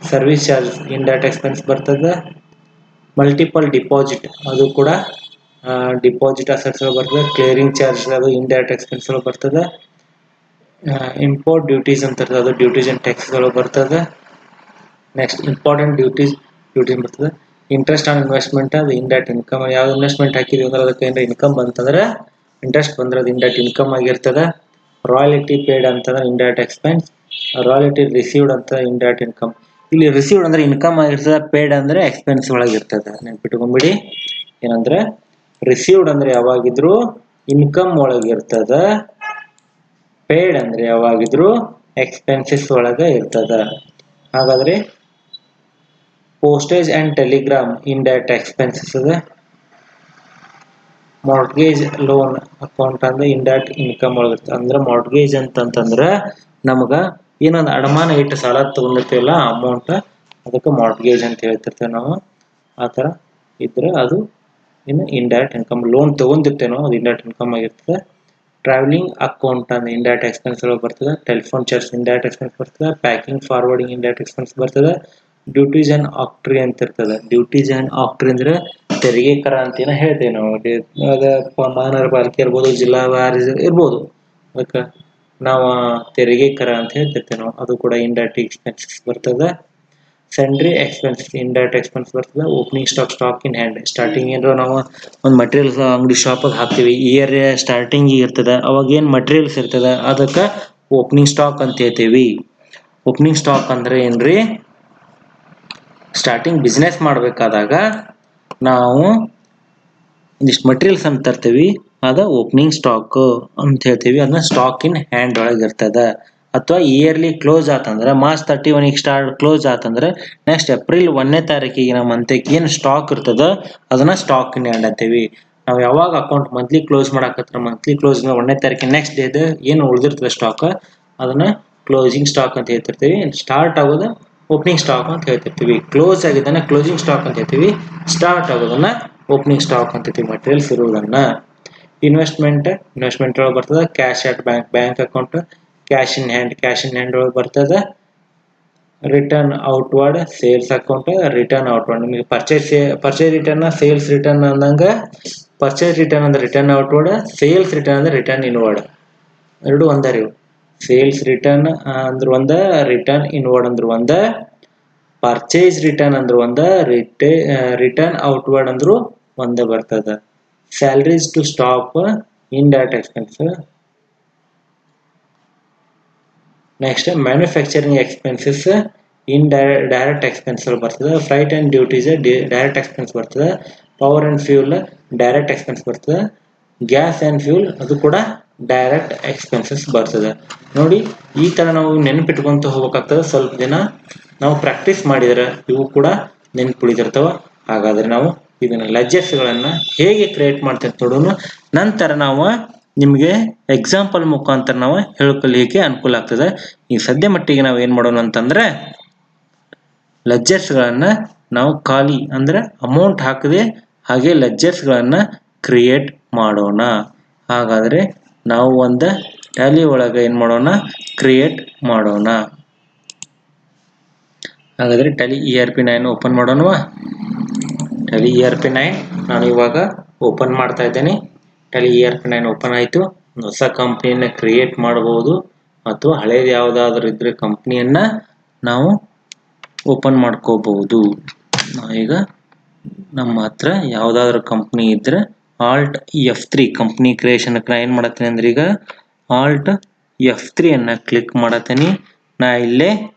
ಸರ್ವಿಸ್ ಚಾರ್ಜಸ್ ಇಂಡೈರೆಕ್ಟ್ ಎಕ್ಸ್ಪೆನ್ಸ್ ಬರ್ತದೆ. ಮಲ್ಟಿಪಲ್ ಡಿಪಾಸಿಟ್, ಅದು ಕೂಡ ಡಿಪಾಸಿಟ್ ಅಸೆಟ್ಸ್ ಒಳಗೆ ಬರ್ತದೆ. ಕ್ಲಿಯರಿಂಗ್ ಚಾರ್ಜ್, ಅದು ಇಂಡೈರೆಕ್ಟ್ ಎಕ್ಸ್ಪೆನ್ಸ್ ಒಳಗೆ ಬರ್ತದೆ. ಇಂಪೋರ್ಟ್ ಡ್ಯೂಟೀಸ್ ಅಂತ ಇರ್ತದೆ, ಅದು ಡ್ಯೂಟೀಸ್ ಅಂಡ್ ಟ್ಯಾಕ್ಸ್ ಒಳಗೆ ಬರ್ತದೆ. ನೆಕ್ಸ್ಟ್ ಇಂಪಾರ್ಟೆಂಟ್ ಡ್ಯೂಟೀಸ್ ಬರ್ತದೆ. ಇಂಟ್ರೆಸ್ಟ್ ಆನ್ ಇನ್ವೆಸ್ಟ್ಮೆಂಟ್, ಅದು ಇಂಡೈರೆಕ್ಟ್ ಇನ್ಕಮ್, ಯಾವ ಇನ್ವೆಸ್ಟ್ಮೆಂಟ್ ಹಾಕಿದ್ವಿ ಅಂದ್ರೆ ಅದಕ್ಕೆ ಏನಾರ ಇನ್ಕಮ್ ಬಂತಂದ್ರೆ, ಇಂಟ್ರೆಸ್ಟ್ ಬಂದ್ರೆ ಅದು ಇಂಡೈರೆಕ್ಟ್ ಇನ್ಕಮ್ ಆಗಿರ್ತದೆ. ರಾಯಲ್ಟಿ ಪೇಡ್ ಅಂತಂದ್ರೆ ಇಂಡೈರೆಕ್ಟ್ ಎಕ್ಸ್ಪೆನ್ಸ್. ರಾಯಲ್ಟಿ ರಿಸೀವ್ಡ್ ಅಂತ ಇಂಡೈರೆಕ್ಟ್ ಇನ್ಕಮ್. ಇಲ್ಲಿ ರಿಸೀವ್ಡ್ ಅಂದ್ರೆ ಇನ್ಕಮ್ ಆಗಿರ್ತದೆ, ಪೇಡ್ ಅಂದ್ರೆ ಎಕ್ಸ್ಪೆನ್ಸ್ ಒಳಗಿರ್ತದೆ, ನೆನ್ಪಿಟ್ಕೊಂಡ್ಬಿಡಿ. ಏನಂದ್ರೆ ರಿಸೀವ್ಡ್ ಅಂದ್ರೆ ಯಾವಾಗಿದ್ರು ಇನ್ಕಮ್ ಒಳಗಿರ್ತದ, ಪೇಡ್ ಅಂದ್ರೆ ಯಾವಾಗಿದ್ರು ಎಕ್ಸ್ಪೆನ್ಸಸ್ ಒಳಗೆ ಇರ್ತದ. ಹಾಗಾದ್ರೆ postage and Telegram indirect expenses ಇದೆ. ಮಾರ್ಟ್ಗೇಜ್ ಲೋನ್ ಅಕೌಂಟ್ ಅಂದ್ರೆ ಇಂಡೈರೆಕ್ಟ್ ಇನ್ಕಮ್ ಒಳಗಿರ್ತದೆ. ಅಂದ್ರೆ ಮಾರ್ಟ್ಗೇಜ್ ಅಂತಂದ್ರೆ ನಮಗ ಏನೊಂದು ಅಡಮಾನ ಇಟ್ಟು ಸಾಲ ತಗೊಂಡಿರ್ತೀವಲ್ಲ ಅಮೌಂಟ್, ಅದಕ್ಕೆ ಮಾರ್ಟ್ಗೇಜ್ ಅಂತ ಹೇಳ್ತಿರ್ತೇವೆ ನಾವು. ಆ ಥರ ಇದ್ರೆ ಅದು ಇನ್ನು ಇಂಡೈರೆಕ್ಟ್ ಇನ್ಕಮ್. ಲೋನ್ ತಗೊಂಡಿರ್ತೇನೋ ಅದು ಇಂಡೈರೆಕ್ಟ್ ಇನ್ಕಮ್ ಆಗಿರ್ತದೆ. ಟ್ರಾವೆಲಿಂಗ್ ಅಕೌಂಟ್ ಅಂದ್ರೆ ಇಂಡೈರೆಕ್ಟ್ ಎಕ್ಸ್ಪೆನ್ಸ್ ಒಳಗೆ ಬರ್ತದೆ. ಟೆಲಿಫೋನ್ ಚಾರ್ಜ್ ಇಂಡೈರೆಕ್ಟ್ ಎಕ್ಸ್ಪೆನ್ಸ್ ಬರ್ತದೆ. ಪ್ಯಾಕಿಂಗ್ ಫಾರ್ವರ್ಡಿಂಗ್ ಇಂಡೈರೆಕ್ಟ್ ಎಕ್ಸ್ಪೆನ್ಸ್ ಬರ್ತದೆ. ಡ್ಯೂಟೀಸ್ ಅಂಡ್ ಆಕ್ಟ್ರಿ ಅಂತ ಇರ್ತದೆ. ಡ್ಯೂಟೀಸ್ ಅಂಡ್ ಆಕ್ಟ್ರಿ ಅಂದ್ರೆ ತೆರಿಗೆ ಕರ ಅಂತ ಹೇಳ್ತೇವೆ ನಾವು. ಅದ ಮಹಾನಗರ ಪಾಲಿಕೆ ಇರ್ಬೋದು, ಜಿಲ್ಲಾ ಇರ್ಬೋದು, ಅದಕ್ಕೆ ನಾವು ತೆರಿಗೆ ಕರ ಅಂತ ಹೇಳ್ತಿರ್ತೇವೆ ನಾವು. ಅದು ಕೂಡ ಇಂಡೈರೆಕ್ಟ್ ಎಕ್ಸ್ಪೆನ್ಸಸ್ ಬರ್ತದೆ. ಸೆಂಡ್ರಿ ಎಕ್ಸ್ಪೆನ್ಸ್ ಇಂಡೈರೆಕ್ಟ್ ಎಕ್ಸ್ಪೆನ್ಸ್ ಬರ್ತದೆ. Opening stock in hand, starting ಏನಾರ ನಾವು ಒಂದು ಮಟೀರಿಯಲ್ಸ್ ಅಂಗಡಿ ಶಾಪಿಗೆ ಹಾಕ್ತೀವಿ, ಇಯರ್ ಸ್ಟಾರ್ಟಿಂಗ್ ಇರ್ತದೆ, ಅವಾಗ ಏನು ಮಟೀರಿಯಲ್ಸ್ ಇರ್ತದೆ ಅದಕ್ಕೆ ಓಪನಿಂಗ್ ಸ್ಟಾಕ್ ಅಂತ ಹೇಳ್ತೀವಿ. ಓಪನಿಂಗ್ ಸ್ಟಾಕ್ ಅಂದ್ರೆ ಏನ್ರಿ, ಸ್ಟಾರ್ಟಿಂಗ್ ಬಿಸ್ನೆಸ್ ಮಾಡಬೇಕಾದಾಗ ನಾವು ಇಷ್ಟು ಮಟೀರಿಯಲ್ಸ್ ಅಂತ ತರ್ತೀವಿ, ಅದ ಓಪನಿಂಗ್ ಸ್ಟಾಕ್ ಅಂತ ಹೇಳ್ತೀವಿ. ಅದನ್ನ ಸ್ಟಾಕ್ ಇನ್ ಹ್ಯಾಂಡ್ ಒಳಗೆ ಇರ್ತದೆ. ಅಥವಾ ಇಯರ್ಲಿ ಕ್ಲೋಸ್ ಆತಂದ್ರೆ ಮಾರ್ಚ್ 31 ಕ್ಲೋಸ್ ಆತಂದ್ರೆ ನೆಕ್ಸ್ಟ್ ಏಪ್ರಿಲ್ 1ನೇ ತಾರೀಕಿಗೆ ನಮ್ಮ ಮಂತ್ಗೆ ಏನು ಸ್ಟಾಕ್ ಇರ್ತದ ಅದನ್ನ ಸ್ಟಾಕ್ ಇನ್ ಹ್ಯಾಂಡ್ ಅಂತೀವಿ. ನಾವು ಯಾವಾಗ ಅಕೌಂಟ್ ಮಂತ್ಲಿ ಕ್ಲೋಸ್ ಮಾಡಕತ್ರ, ಮಂತ್ಲಿ ಕ್ಲೋಸ್ 1ನೇ ತಾರೀಕಿಗೆ ನೆಕ್ಸ್ಟ್ ಡೇದ ಏನು ಉಳಿದಿರ್ತದೆ ಸ್ಟಾಕ್, ಅದನ್ನ ಕ್ಲೋಸಿಂಗ್ ಸ್ಟಾಕ್ ಅಂತ ಹೇಳ್ತಿರ್ತೀವಿ. ಸ್ಟಾರ್ಟ್ ಆಗೋದು ಓಪನಿಂಗ್ ಸ್ಟಾಕ್ ಅಂತ ಹೇಳ್ತಿರ್ತೀವಿ. ಕ್ಲೋಸ್ ಆಗಿದ್ದನ್ನ ಕ್ಲೋಸಿಂಗ್ ಸ್ಟಾಕ್ ಅಂತ ಹೇಳ್ತೀವಿ. ಸ್ಟಾರ್ಟ್ ಆಗೋದನ್ನ ಓಪನಿಂಗ್ ಸ್ಟಾಕ್ ಅಂತ ಹೇಳ್ತೀವಿ. ಮಟೀರಿಯಲ್ಸ್ ಇರುವುದನ್ನ. ಇನ್ವೆಸ್ಟ್ಮೆಂಟ್ ಒಳಗೆ ಬರ್ತದೆ. Cash at bank account. Cash in hand ಒಳಗೆ ಬರ್ತದೆ. Return outward sales account. Return outward ನಿಮಗೆ ಪರ್ಚೇಸ್ ರಿಟರ್ನ್ ಸೇಲ್ಸ್ ರಿಟರ್ನ್ ಅಂದಂಗ, ಪರ್ಚೇಸ್ ರಿಟರ್ನ್ ಅಂದ್ರೆ ರಿಟರ್ನ್ ಔಟ್ವರ್ಡ್, ಸೇಲ್ಸ್ ರಿಟರ್ನ್ ಅಂದ್ರೆ ರಿಟರ್ನ್ ಇನ್ವರ್ಡ್. ಎರಡು ಒಂದರಿ. ಸೇಲ್ಸ್ ರಿಟರ್ನ್ ಅಂದ್ರೆ ಒಂದ, ರಿಟರ್ನ್ ಇನ್ವರ್ಡ್ ಅಂದ್ರೆ ಒಂದ, ಪರ್ಚೇಸ್ ರಿಟರ್ನ್ ಅಂದ್ರೆ ಒಂದ, ರಿಟರ್ನ್ ಔಟ್ವರ್ಡ್ ಅಂದ್ರು ಒಂದೇ ಬರ್ತದ. Salaries to stop, indirect expense. Next manufacturing expenses direct expense ಬರ್ತದೆ. Freight and duties direct expense ಬರ್ತದೆ. Power and fuel direct expense ಬರ್ತದೆ. ಗ್ಯಾಸ್ ಆ್ಯಂಡ್ ಫ್ಯೂಲ್ ಅದು ಕೂಡ ಡೈರೆಕ್ಟ್ ಎಕ್ಸ್ಪೆನ್ಸಸ್ ಬರ್ತದೆ. ನೋಡಿ, ಈ ಥರ ನಾವು ನೆನಪಿಟ್ಕೊಂತ ಹೋಗ್ಬೇಕಾಗ್ತದೆ. ಸ್ವಲ್ಪ ದಿನ ನಾವು ಪ್ರಾಕ್ಟೀಸ್ ಮಾಡಿದರೆ ಇವು ಕೂಡ ನೆನಪುಳಿದಿರ್ತವೆ. ಹಾಗಾದರೆ ನಾವು ಇದನ್ನು ಲೆಜರ್ಸ್ಗಳನ್ನು ಹೇಗೆ ಕ್ರಿಯೇಟ್ ಮಾಡ್ತೇವೆ ನೋಡೋಣ. ನಂತರ ನಾವು ನಿಮಗೆ ಎಕ್ಸಾಂಪಲ್ ಮುಖಾಂತರ ನಾವು ಹೇಳ್ಕೊಲಿಕ್ಕೆ ಅನುಕೂಲ ಆಗ್ತದೆ. ಈ ಸದ್ಯ ಮಟ್ಟಿಗೆ ನಾವು ಏನು ಮಾಡೋಣ ಅಂತಂದ್ರೆ, ಲೆಜರ್ಸ್ಗಳನ್ನು ನಾವು ಖಾಲಿ ಅಂದ್ರೆ ಅಮೌಂಟ್ ಹಾಕದೆ ಹಾಗೆ ಲೆಜರ್ಸ್ಗಳನ್ನು ಕ್ರಿಯೇಟ್ ಮಾಡೋಣ. ಹಾಗಾದರೆ ನಾವು ಒಂದು ಟ್ಯಾಲಿ ಒಳಗೆ ಏನು ಮಾಡೋಣ, ಕ್ರಿಯೇಟ್ ಮಾಡೋಣ. ಹಾಗಾದರೆ Tally ERP9 open ಮಾಡೋಣವಾ. Tally ERP9 ನಾನು ಇವಾಗ ಓಪನ್ ಮಾಡ್ತಾ ಇದ್ದೇನೆ. ಟ್ಯಾಲಿ ERP9 ಓಪನ್ ಆಯಿತು. ಹೊಸ ಕಂಪ್ನಿಯನ್ನು ಕ್ರಿಯೇಟ್ ಮಾಡಬಹುದು ಅಥವಾ ಹಳೇದು ಯಾವುದಾದ್ರೂ ಇದ್ರೆ ಕಂಪ್ನಿಯನ್ನು ನಾವು ಓಪನ್ ಮಾಡ್ಕೋಬಹುದು. ಈಗ ನಮ್ಮ ಹತ್ರ ಯಾವುದಾದ್ರೂ ಕಂಪ್ನಿ ಇದ್ರೆ ಆಲ್ಟ್ F3 ಕಂಪ್ನಿ ಕ್ರಿಯೇಷನ್ ಏನು ಮಾಡತ್ತೀನಿ ಅಂದ್ರೆ, ಈಗ ಆಲ್ಟ್ F3 ಅನ್ನ ಕ್ಲಿಕ್ ಮಾಡತ್ತೀನಿ. ನಾ ಇಲ್ಲೇ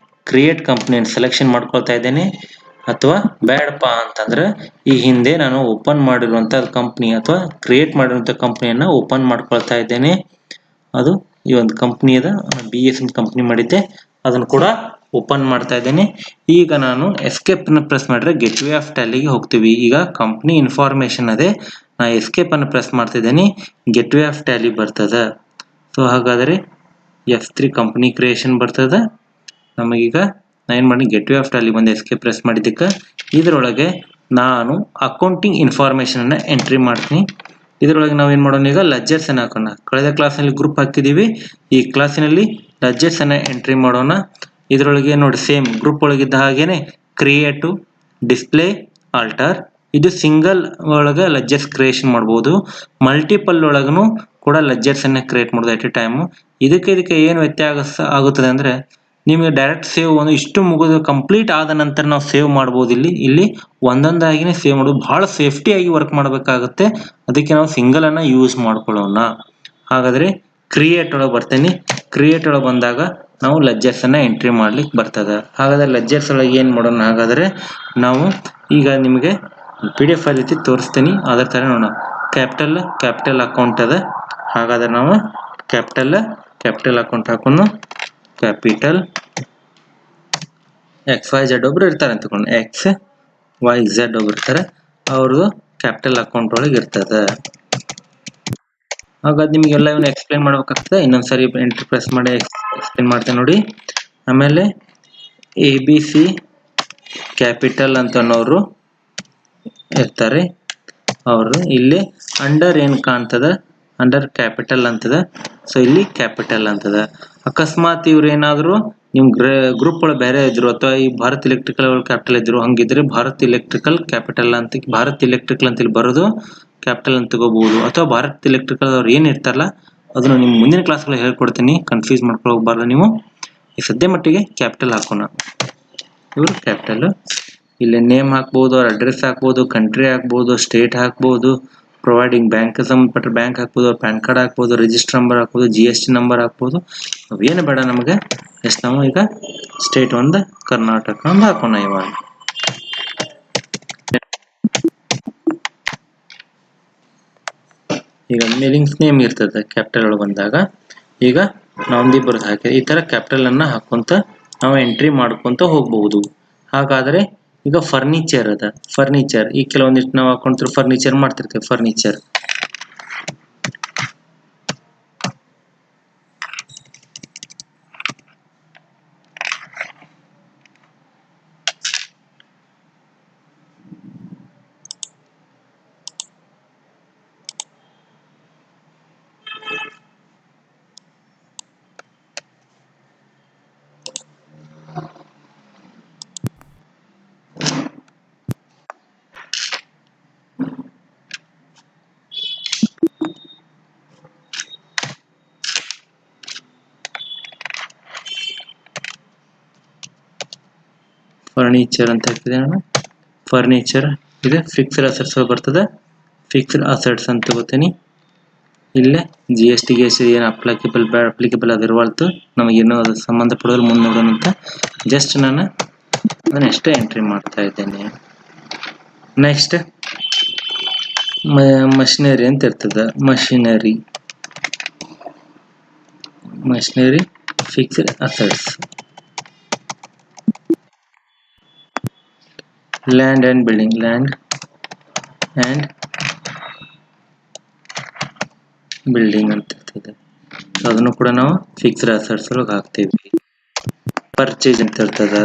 ಕ್ರಿಯೇಟ್ ಕಂಪ್ನಿಯನ್ನು ಸೆಲೆಕ್ಷನ್ ಮಾಡ್ಕೊಳ್ತಾ ಇದ್ದೇನೆ. ಅಥವಾ ಬೇಡಪ್ಪ ಅಂತಂದ್ರೆ ಈ ಹಿಂದೆ ನಾನು ಓಪನ್ ಮಾಡಿರುವಂಥ ಕಂಪ್ನಿ ಅಥವಾ ಕ್ರಿಯೇಟ್ ಮಾಡಿರುವಂಥ ಕಂಪ್ನಿಯನ್ನು ಓಪನ್ ಮಾಡ್ಕೊಳ್ತಾ ಇದ್ದೇನೆ. ಅದು ಈ ಒಂದು ಕಂಪ್ನಿ ಅದ, BS ಕಂಪ್ನಿ ಮಾಡಿದ್ದೆ, ಅದನ್ನು ಕೂಡ ಓಪನ್ ಮಾಡ್ತಾ ಇದ್ದೇನೆ. ಈಗ ನಾನು ಎಸ್ಕೇಪ್ ಅನ್ನು ಪ್ರೆಸ್ ಮಾಡಿದ್ರೆ ಗೆಟ್ವೇ ಆಫ್ ಟ್ಯಾಲಿಗೆ ಹೋಗ್ತೀವಿ. ಈಗ ಕಂಪ್ನಿ ಇನ್ಫಾರ್ಮೇಶನ್ ಅದೇ, ನಾ ಎಸ್ಕೇಪ್ ಅನ್ನು ಪ್ರೆಸ್ ಮಾಡ್ತಿದ್ದೇನೆ, ಗೆಟ್ವೇ ಆಫ್ ಟ್ಯಾಲಿ ಬರ್ತದ. ಸೊ ಹಾಗಾದರೆ F3 ಕಂಪ್ನಿ ಕ್ರಿಯೇಷನ್ ಬರ್ತದ. ನಮಗೀಗ ನಾ ಏನು ಮಾಡಿ ಗೆಟ್ವೇ ಆಫ್ ಟ್ಯಾಲಿ ಬಂದು ಎಸ್ಕೇಪ್ ಪ್ರೆಸ್ ಮಾಡಿದ್ದಕ್ಕೆ ಇದರೊಳಗೆ ನಾನು ಅಕೌಂಟಿಂಗ್ ಇನ್ಫಾರ್ಮೇಶನ್ ಅನ್ನ ಎಂಟ್ರಿ ಮಾಡ್ತೀನಿ. ಇದರೊಳಗೆ ನಾವು ಏನು ಮಾಡೋಣ, ಈಗ ಲೆಜರ್ಸ್ ಅನ್ನು ಹಾಕೋಣ. ಕಳೆದ ಕ್ಲಾಸ್ನಲ್ಲಿ ಗ್ರೂಪ್ ಹಾಕಿದ್ದೀವಿ, ಈ ಕ್ಲಾಸಿನಲ್ಲಿ ಲೆಜರ್ಸ್ ಅನ್ನ ಎಂಟ್ರಿ ಮಾಡೋಣ. ಇದರೊಳಗೆ ನೋಡಿ ಸೇಮ್ ಗ್ರೂಪ್ ಒಳಗಿದ್ದ ಹಾಗೇನೆ ಕ್ರಿಯೇಟು, ಡಿಸ್ಪ್ಲೇ, ಆಲ್ಟರ್. ಇದು ಸಿಂಗಲ್ ಒಳಗೆ ಲೆಜರ್ಸ್ ಕ್ರಿಯೇಷನ್ ಮಾಡ್ಬೋದು. ಮಲ್ಟಿಪಲ್ ಒಳಗೂ ಕೂಡ ಲೆಜರ್ಸ್ ಅನ್ನ ಕ್ರಿಯೇಟ್ ಮಾಡೋದು ಎಟ್ ಎ ಟೈಮು. ಇದಕ್ಕೆ ಏನು ವ್ಯತ್ಯಾಸ ಆಗುತ್ತದೆ ಅಂದ್ರೆ, ನಿಮಗೆ ಡೈರೆಕ್ಟ್ ಸೇವ್ ಒಂದು ಇಷ್ಟು ಮುಗಿದು ಕಂಪ್ಲೀಟ್ ಆದ ನಂತರ ನಾವು ಸೇವ್ ಮಾಡ್ಬೋದು. ಇಲ್ಲಿ ಒಂದೊಂದಾಗಿನೇ ಸೇವ್ ಮಾಡೋದು, ಬಹಳ ಸೇಫ್ಟಿಯಾಗಿ ವರ್ಕ್ ಮಾಡಬೇಕಾಗುತ್ತೆ. ಅದಕ್ಕೆ ನಾವು ಸಿಂಗಲ್ ಅನ್ನ ಯೂಸ್ ಮಾಡ್ಕೊಳ್ಳೋಣ. ಹಾಗಾದ್ರೆ ಕ್ರಿಯೇಟ್ ಒಳಗೆ ಬರ್ತೇನೆ. ಕ್ರಿಯೇಟ್ ಒಳಗೆ ಬಂದಾಗ ನಾವು ಲೆಜರ್ಸ್ ಅನ್ನ ಎಂಟ್ರಿ ಮಾಡ್ಲಿಕ್ಕೆ ಬರ್ತದೆ. ಹಾಗಾದ್ರೆ ಲೆಜರ್ಸ್ ಒಳಗೆ ಏನು ಮಾಡೋಣ, ಹಾಗಾದ್ರೆ ನಾವು ಈಗ ನಿಮಗೆ PDF ಫೈಲ್ ರೀತಿ ತೋರಿಸ್ತೀನಿ. ಅದರ ತರ ನೋಡೋಣ. ಕ್ಯಾಪಿಟಲ್ ಅಕೌಂಟ್ ಅದ. ಹಾಗಾದ್ರೆ ನಾವು ಕ್ಯಾಪಿಟಲ್ ಅಕೌಂಟ್ ಹಾಕೋಣ. ಕ್ಯಾಪಿಟಲ್ XYZ ಒಬ್ರು ಇರ್ತಾರೆ ಅಂತ ತಿಳ್ಕೊಂಡು, XYZ ಒಬ್ರು ಇರ್ತಾರೆ, ಅವ್ರದ್ದು ಕ್ಯಾಪಿಟಲ್ ಅಕೌಂಟ್ ಒಳಗೆ ಇರ್ತದೆ. ಹಾಗಾದ್ರೆ ನಿಮಗೆಲ್ಲ ಇವನ್ನ ಎಕ್ಸ್ಪ್ಲೇನ್ ಮಾಡ್ಬೇಕಾಗ್ತದೆ. ಇನ್ನೊಂದ್ಸರಿ ಎಂಟ್ರಿ ಪ್ರೆಸ್ ಮಾಡಿ ಎಕ್ಸ್ಪ್ಲೇನ್ ಮಾಡ್ತೇನೆ ನೋಡಿ. ಆಮೇಲೆ ABC ಕ್ಯಾಪಿಟಲ್ ಅಂತ ಅನ್ನೋರು ಇರ್ತಾರೆ. ಅವರು ಇಲ್ಲಿ ಅಂಡರ್ ಏನು ಕಾಣ್ತದ, ಅಂಡರ್ ಕ್ಯಾಪಿಟಲ್ ಅಂತದ. ಸೊ ಇಲ್ಲಿ ಕ್ಯಾಪಿಟಲ್ ಅಂತದ. ಅಕಸ್ಮಾತ್ ಇವ್ರು ಏನಾದ್ರು ನಿಮ್ ಗ್ರೂಪ್ ಒಳಗೆ ಬೇರೆ ಇದ್ರು ಅಥವಾ ಈ ಭಾರತ್ ಎಲೆಕ್ಟ್ರಿಕಲ್ ಕ್ಯಾಪಿಟಲ್ ಇದ್ರು, ಹಂಗಿದ್ರೆ ಭಾರತ್ ಎಲೆಕ್ಟ್ರಿಕಲ್ ಕ್ಯಾಪಿಟಲ್ ಅಂತ ಇಲ್ಲಿ ಬರೋದು ಕ್ಯಾಪಿಟಲ್ ಅಂತ ತಗೋಬಹುದು. ಅಥವಾ ಭಾರತ್ ಎಲೆಕ್ಟ್ರಿಕಲ್ ಅವ್ರು ಏನ್ ಇರ್ತಾರಲ್ಲ ಅದನ್ನು ನಿಮ್ ಮುಂದಿನ ಕ್ಲಾಸ್ಗಳಲ್ಲಿ ಹೇಳ್ಕೊಡ್ತೀನಿ, ಕನ್ಫ್ಯೂಸ್ ಮಾಡ್ಕೊಳ್ಳೋ ಹೋಗ್ಬಾರ್ದು ನೀವು. ಈ ಸದ್ಯ ಮಟ್ಟಿಗೆ ಕ್ಯಾಪಿಟಲ್ ಹಾಕೋಣ. ಇವರು ಕ್ಯಾಪಿಟಲ್. ಇಲ್ಲಿ ನೇಮ್ ಹಾಕ್ಬೋದು, ಅವ್ರ ಅಡ್ರೆಸ್ ಹಾಕ್ಬೋದು, ಕಂಟ್ರಿ ಹಾಕ್ಬೋದು, ಸ್ಟೇಟ್ ಹಾಕ್ಬೋದು, ಪ್ರೊವೈಡಿಂಗ್ ಬ್ಯಾಂಕ್ ಸಂಬಂಧಪಟ್ಟ ಬ್ಯಾಂಕ್ ಹಾಕ್ಬೋದು, ಪ್ಯಾನ್ ಕಾರ್ಡ್ ಹಾಕ್ಬೋದು, ರಿಜಿಸ್ಟರ್ ನಂಬರ್ ಹಾಕ್ಬೋದು, GST ನಂಬರ್ ಹಾಕ್ಬೋದು. ಅವೇನು ಬೇಡ ನಮಗೆ. ಎಷ್ಟು ನಾವು ಈಗ ಸ್ಟೇಟ್ ಒಂದು ಕರ್ನಾಟಕ ಅಂತ ಹಾಕೋಣ. ಇವಾಗ ಈಗ ಮೇಲಿಂಗ್ಸ್ ನೇಮ್ ಇರ್ತದೆ ಕ್ಯಾಪಿಟಲ್ ಒಳಗೆ ಬಂದಾಗ. ಈಗ ನಾಮದಿಬ್ಬರದ್ದು ಹಾಕಿ ಈ ತರ ಕ್ಯಾಪಿಟಲ್ ಅನ್ನ ಹಾಕೊಂತ ನಾವು ಎಂಟ್ರಿ ಮಾಡ್ಕೊಂತ ಹೋಗ್ಬಹುದು. ಹಾಗಾದ್ರೆ ಈಗ ಫರ್ನಿಚರ್ ಅದ. ಫರ್ನಿಚರ್ ಈ ಕೆಲವೊಂದಿಷ್ಟು ನಾವು ಹಾಕೊಂಡ್ರೆ ಫರ್ನಿಚರ್ ಮಾಡ್ತಿರ್ತೇವೆ. ಫರ್ನಿಚರ್ ಫರ್ನಿಚರ್ ಅಂತ ಹಾಕಿದೆ ನಾನು. ಫರ್ನಿಚರ್ ಇದು ಫಿಕ್ಸ್ಡ್ ಅಸೆಟ್ಸ್ ಬರ್ತದೆ. ಫಿಕ್ಸ್ಡ್ ಅಸೆಟ್ಸ್ ಅಂತ ತಗೋತೀನಿ. ಇಲ್ಲೇ GST ಏನು ಅಪ್ಲಿಕೇಬಲ್ ಅದಿರುವಲ್ತು, ನಮಗೇನೋ ಅದು ಸಂಬಂಧಪಡೋದ್ರ ಮುಂದೆ ನೋಡೋಣ ಅಂತ ಜಸ್ಟ್ ನಾನು ಅದನ್ನಷ್ಟೇ ಎಂಟ್ರಿ ಮಾಡ್ತಾ ಇದ್ದೇನೆ. ನೆಕ್ಸ್ಟ್ ಮಷಿನರಿ ಅಂತ ಇರ್ತದೆ. Machinery fixed assets. Land and building ಅಂತ ಇರ್ತದೆ. ಅದನ್ನು ಕೂಡ ನಾವು ಫಿಕ್ಸ್ಡ್ ಅಸೆಟ್ಸ್ ಒಳಗೆ ಹಾಕ್ತೀವಿ. ಪರ್ಚೇಸ್ ಅಂತ ಇರ್ತದೆ.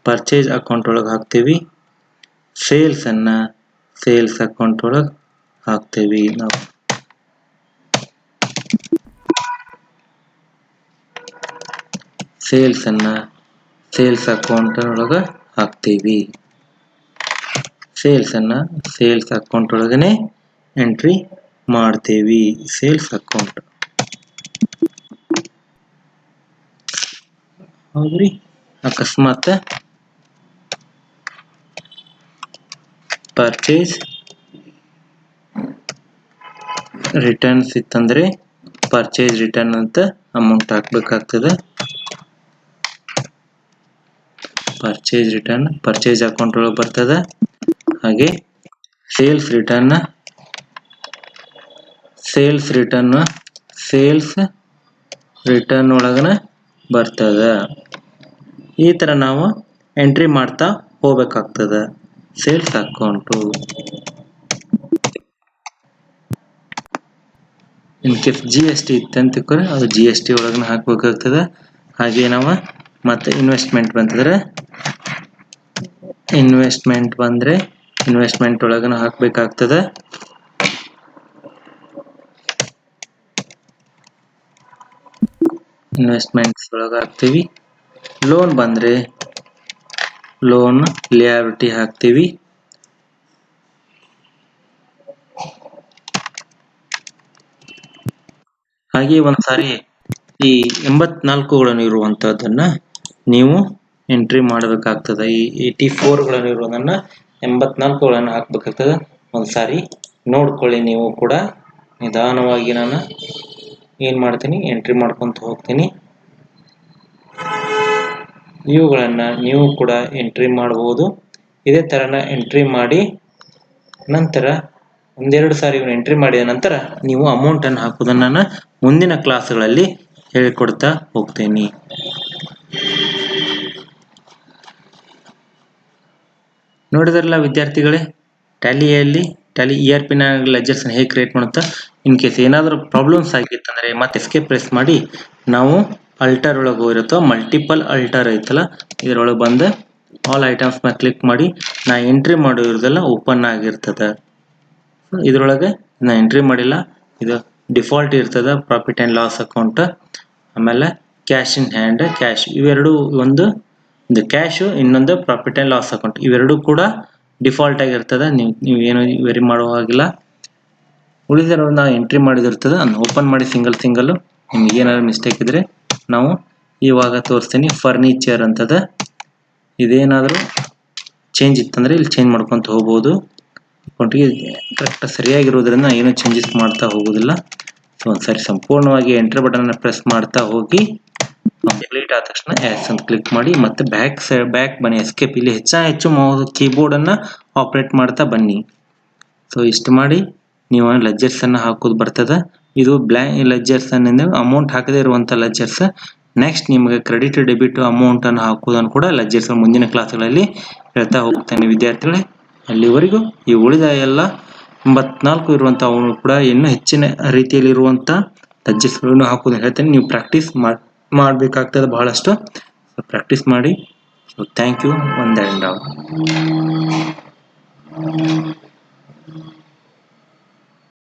ಪರ್ಚೇಸ್ ಅಕೌಂಟ್ ಒಳಗೆ ಹಾಕ್ತೀವಿ. ಸೇಲ್ಸ್ ಅಕೌಂಟ್ ಒಳಗೆ ಹಾಕ್ತೀವಿ ನಾವು. ಸೇಲ್ಸ್ ಅಕೌಂಟ್ ಒಳಗೆ ಹಾಕ್ತೀವಿ. ಸೇಲ್ಸ್ ಅಕೌಂಟ್ ಒಳಗನೆ ಎಂಟ್ರಿ ಮಾಡ್ತೀವಿ. ಸೇಲ್ಸ್ ಅಕೌಂಟ್ ಹೌದ್ರಿ. ಅಕಸ್ಮಾತ್ ಪರ್ಚೇಸ್ ರಿಟರ್ನ್ಸ್ ಇತ್ತಂದ್ರೆ ಪರ್ಚೇಸ್ ರಿಟರ್ನ್ ಅಂತ ಅಮೌಂಟ್ ಹಾಕ್ಬೇಕಾಗ್ತದೆ. ಪರ್ಚೇಸ್ ಅಕೌಂಟ್ ಒಳಗೆ ಬರ್ತದೆ. ಹಾಗೆ ಸೇಲ್ಸ್ ರಿಟರ್ನ್ ಒಳಗನ ಬರ್ತದ. ಈ ತರ ನಾವು ಎಂಟ್ರಿ ಮಾಡ್ತಾ ಹೋಗ್ಬೇಕಾಗ್ತದೆ sales account. In case GST ಇತ್ತಂತ ಅದು GST ಒಳಗನ ಹಾಕ್ಬೇಕಾಗ್ತದೆ. ಹಾಗೆ ನಾವು ಮತ್ತೆ ಇನ್ವೆಸ್ಟ್ಮೆಂಟ್ ಒಳಗನ ಹಾಕ್ಬೇಕಾಗ್ತದೆ. ಇನ್ವೆಸ್ಟ್ಮೆಂಟ್ಸ್ ಒಳಗೆ ಹಾಕ್ತೀವಿ. ಲೋನ್ ಬಂದ್ರೆ ಲೋನ್ ಲಿಯಾಬಿಲಿಟಿ ಹಾಕ್ತೀವಿ. ಹಾಗೆ ಒಂದ್ಸಾರಿ ಈ 84ಗಳನ್ನು ಇರುವಂತಹದ್ದನ್ನ ನೀವು ಎಂಟ್ರಿ ಮಾಡಬೇಕಾಗ್ತದೆ. ಈ 84ಗಳನ್ನು ಇರುವುದನ್ನ 84ಗಳನ್ನು ಹಾಕ್ಬೇಕಾಗ್ತದೆ. ಒಂದ್ಸಾರಿ ನೋಡ್ಕೊಳ್ಳಿ ನೀವು ಕೂಡ. ನಿಧಾನವಾಗಿ ನಾನು ಏನ್ ಮಾಡ್ತೀನಿ, ಎಂಟ್ರಿ ಮಾಡ್ಕೊಂತ ಹೋಗ್ತೀನಿ. ಇವುಗಳನ್ನ ನೀವು ಕೂಡ ಎಂಟ್ರಿ ಮಾಡಬಹುದು. ಇದೇ ತರನ ಎಂಟ್ರಿ ಮಾಡಿ ನಂತರ ಒಂದೆರಡು ಸಾರಿ ಎಂಟ್ರಿ ಮಾಡಿದ ನಂತರ ನೀವು ಅಮೌಂಟ್ ಅನ್ನು ಹಾಕುವುದನ್ನು ನಾನು ಮುಂದಿನ ಕ್ಲಾಸ್ಗಳಲ್ಲಿ ಹೇಳಿಕೊಡ್ತಾ ಹೋಗ್ತೇನೆ. ನೋಡಿದ್ರಲ್ಲ ವಿದ್ಯಾರ್ಥಿಗಳೇ, ಟ್ಯಾಲಿ ERP ನ ಲೆಡ್ಜರ್ಸ್ ಹೇಗೆ ಕ್ರಿಯೇಟ್ ಮಾಡುತ್ತಾ. ಇನ್ ಕೇಸ್ ಏನಾದರೂ ಪ್ರಾಬ್ಲಮ್ಸ್ ಆಗಿತ್ತಂದ್ರೆ ಮತ್ತೆ ಎಸ್ಕೇಪ್ ಪ್ರೆಸ್ ಮಾಡಿ ನಾವು ಅಲ್ಟರ್ ಒಳಗೆ ಹೋಗಿರುತ್ತೋ ಮಲ್ಟಿಪಲ್ ಅಲ್ಟರ್ ಐತಲ್ಲ ಇದರೊಳಗೆ ಬಂದು ಆಲ್ ಐಟಮ್ಸ್ ಮೇಲೆ ಕ್ಲಿಕ್ ಮಾಡಿ ನಾ ಎಂಟ್ರಿ ಮಾಡಿರೋದೆಲ್ಲ ಓಪನ್ ಆಗಿರ್ತದೆ. ಇದರೊಳಗೆ ನಾ ಎಂಟ್ರಿ ಮಾಡಿಲ್ಲ, ಇದು ಡಿಫಾಲ್ಟ್ ಇರ್ತದೆ. ಪ್ರಾಫಿಟ್ ಆ್ಯಂಡ್ ಲಾಸ್ ಅಕೌಂಟ್, ಆಮೇಲೆ ಕ್ಯಾಶ್ ಇನ್ ಹ್ಯಾಂಡ್, ಕ್ಯಾಶ್, ಇವೆರಡು ಒಂದು ಕ್ಯಾಶು, ಇನ್ನೊಂದು ಪ್ರಾಫಿಟ್ ಆ್ಯಂಡ್ ಲಾಸ್ ಅಕೌಂಟ್. ಇವೆರಡು ಕೂಡ ಡಿಫಾಲ್ಟ್ ಆಗಿರ್ತದೆ. ನೀವು ಏನು ವೆರಿ ಮಾಡೋ ಹಾಗಿಲ್ಲ. ಉಳಿದಿರೋ ನಾವು ಎಂಟ್ರಿ ಮಾಡಿದಿರ್ತದೆ ಅದನ್ನು ಓಪನ್ ಮಾಡಿ ಸಿಂಗಲ್ ನಿಮ್ಗೆ ಏನಾದ್ರು ಮಿಸ್ಟೇಕ್ ಇದ್ರೆ ನಾವು ಇವಾಗ ತೋರಿಸ್ತೀನಿ. ಫರ್ನಿಚರ್ ಅಂತದ, ಇದೇನಾದರೂ ಚೇಂಜ್ ಇತ್ತಂದ್ರೆ ಇಲ್ಲಿ ಚೇಂಜ್ ಮಾಡ್ಕೊಂತ ಹೋಗ್ಬೋದು. ಅಕೌಂಟಿಗೆ ಕರೆಕ್ಟ್ ಸರಿಯಾಗಿರೋದ್ರಿಂದ ಏನು ಚೇಂಜಸ್ ಮಾಡ್ತಾ ಹೋಗೋದಿಲ್ಲ. ಸೊ ಒಂದ್ಸರಿ ಸಂಪೂರ್ಣವಾಗಿ ಎಂಟ್ರಿ ಬಟನ್ ಪ್ರೆಸ್ ಮಾಡ್ತಾ ಹೋಗಿ ಕಂಪ್ಲೀಟ್ ಆದ ತಕ್ಷಣ ಎಸ್ ಅಂತ ಕ್ಲಿಕ್ ಮಾಡಿ ಮತ್ತೆ ಬ್ಯಾಕ್ ಬನ್ನಿ. ಎಸ್ಕೇಪ್, ಇಲ್ಲಿ ಹೆಚ್ಚು ಕೀಬೋರ್ಡ್ ಅನ್ನ ಆಪರೇಟ್ ಮಾಡ್ತಾ ಬನ್ನಿ. ಸೊ ಇಷ್ಟು ಮಾಡಿ ನೀವು ಲೆಡ್ಜರ್ಸ್ ಅನ್ನ ಹಾಕೋದು ಬರ್ತದೆ. ಇದು ಬ್ಲ್ಯಾಂಕ್ ಲೆಡ್ಜರ್ಸ್ ಅನ್ನ ಅಮೌಂಟ್ ಹಾಕದೇ ಇರುವಂತ ಲೆಡ್ಜರ್ಸ್. ನೆಕ್ಸ್ಟ್ ನಿಮಗೆ ಕ್ರೆಡಿಟ್ ಡೆಬಿಟ್ ಅಮೌಂಟ್ ಅನ್ನು ಹಾಕುವುದನ್ನು ಕೂಡ ಲೆಡ್ಜರ್ಸ್ ಮುಂದಿನ ಕ್ಲಾಸ್ಗಳಲ್ಲಿ ಹೇಳ್ತಾ ಹೋಗ್ತೇನೆ ವಿದ್ಯಾರ್ಥಿಗಳೇ. ಅಲ್ಲಿವರೆಗೂ ಈ ಉಳಿದ ಎಲ್ಲ 84 ಇರುವಂತಹ ಕೂಡ ಇನ್ನೂ ಹೆಚ್ಚಿನ ರೀತಿಯಲ್ಲಿ ಇರುವಂತ ಲೆಡ್ಜರ್ಸ್ಗಳನ್ನು ಹಾಕುವುದನ್ನು ಹೇಳ್ತೇನೆ. ನೀವು ಪ್ರಾಕ್ಟೀಸ್ ಮಾಡಬೇಕಾಗ್ತದೆ ಬಹಳಷ್ಟು. ಪ್ರಾಕ್ಟೀಸ್ ಮಾಡಿ. So thank you. ಒಂದ್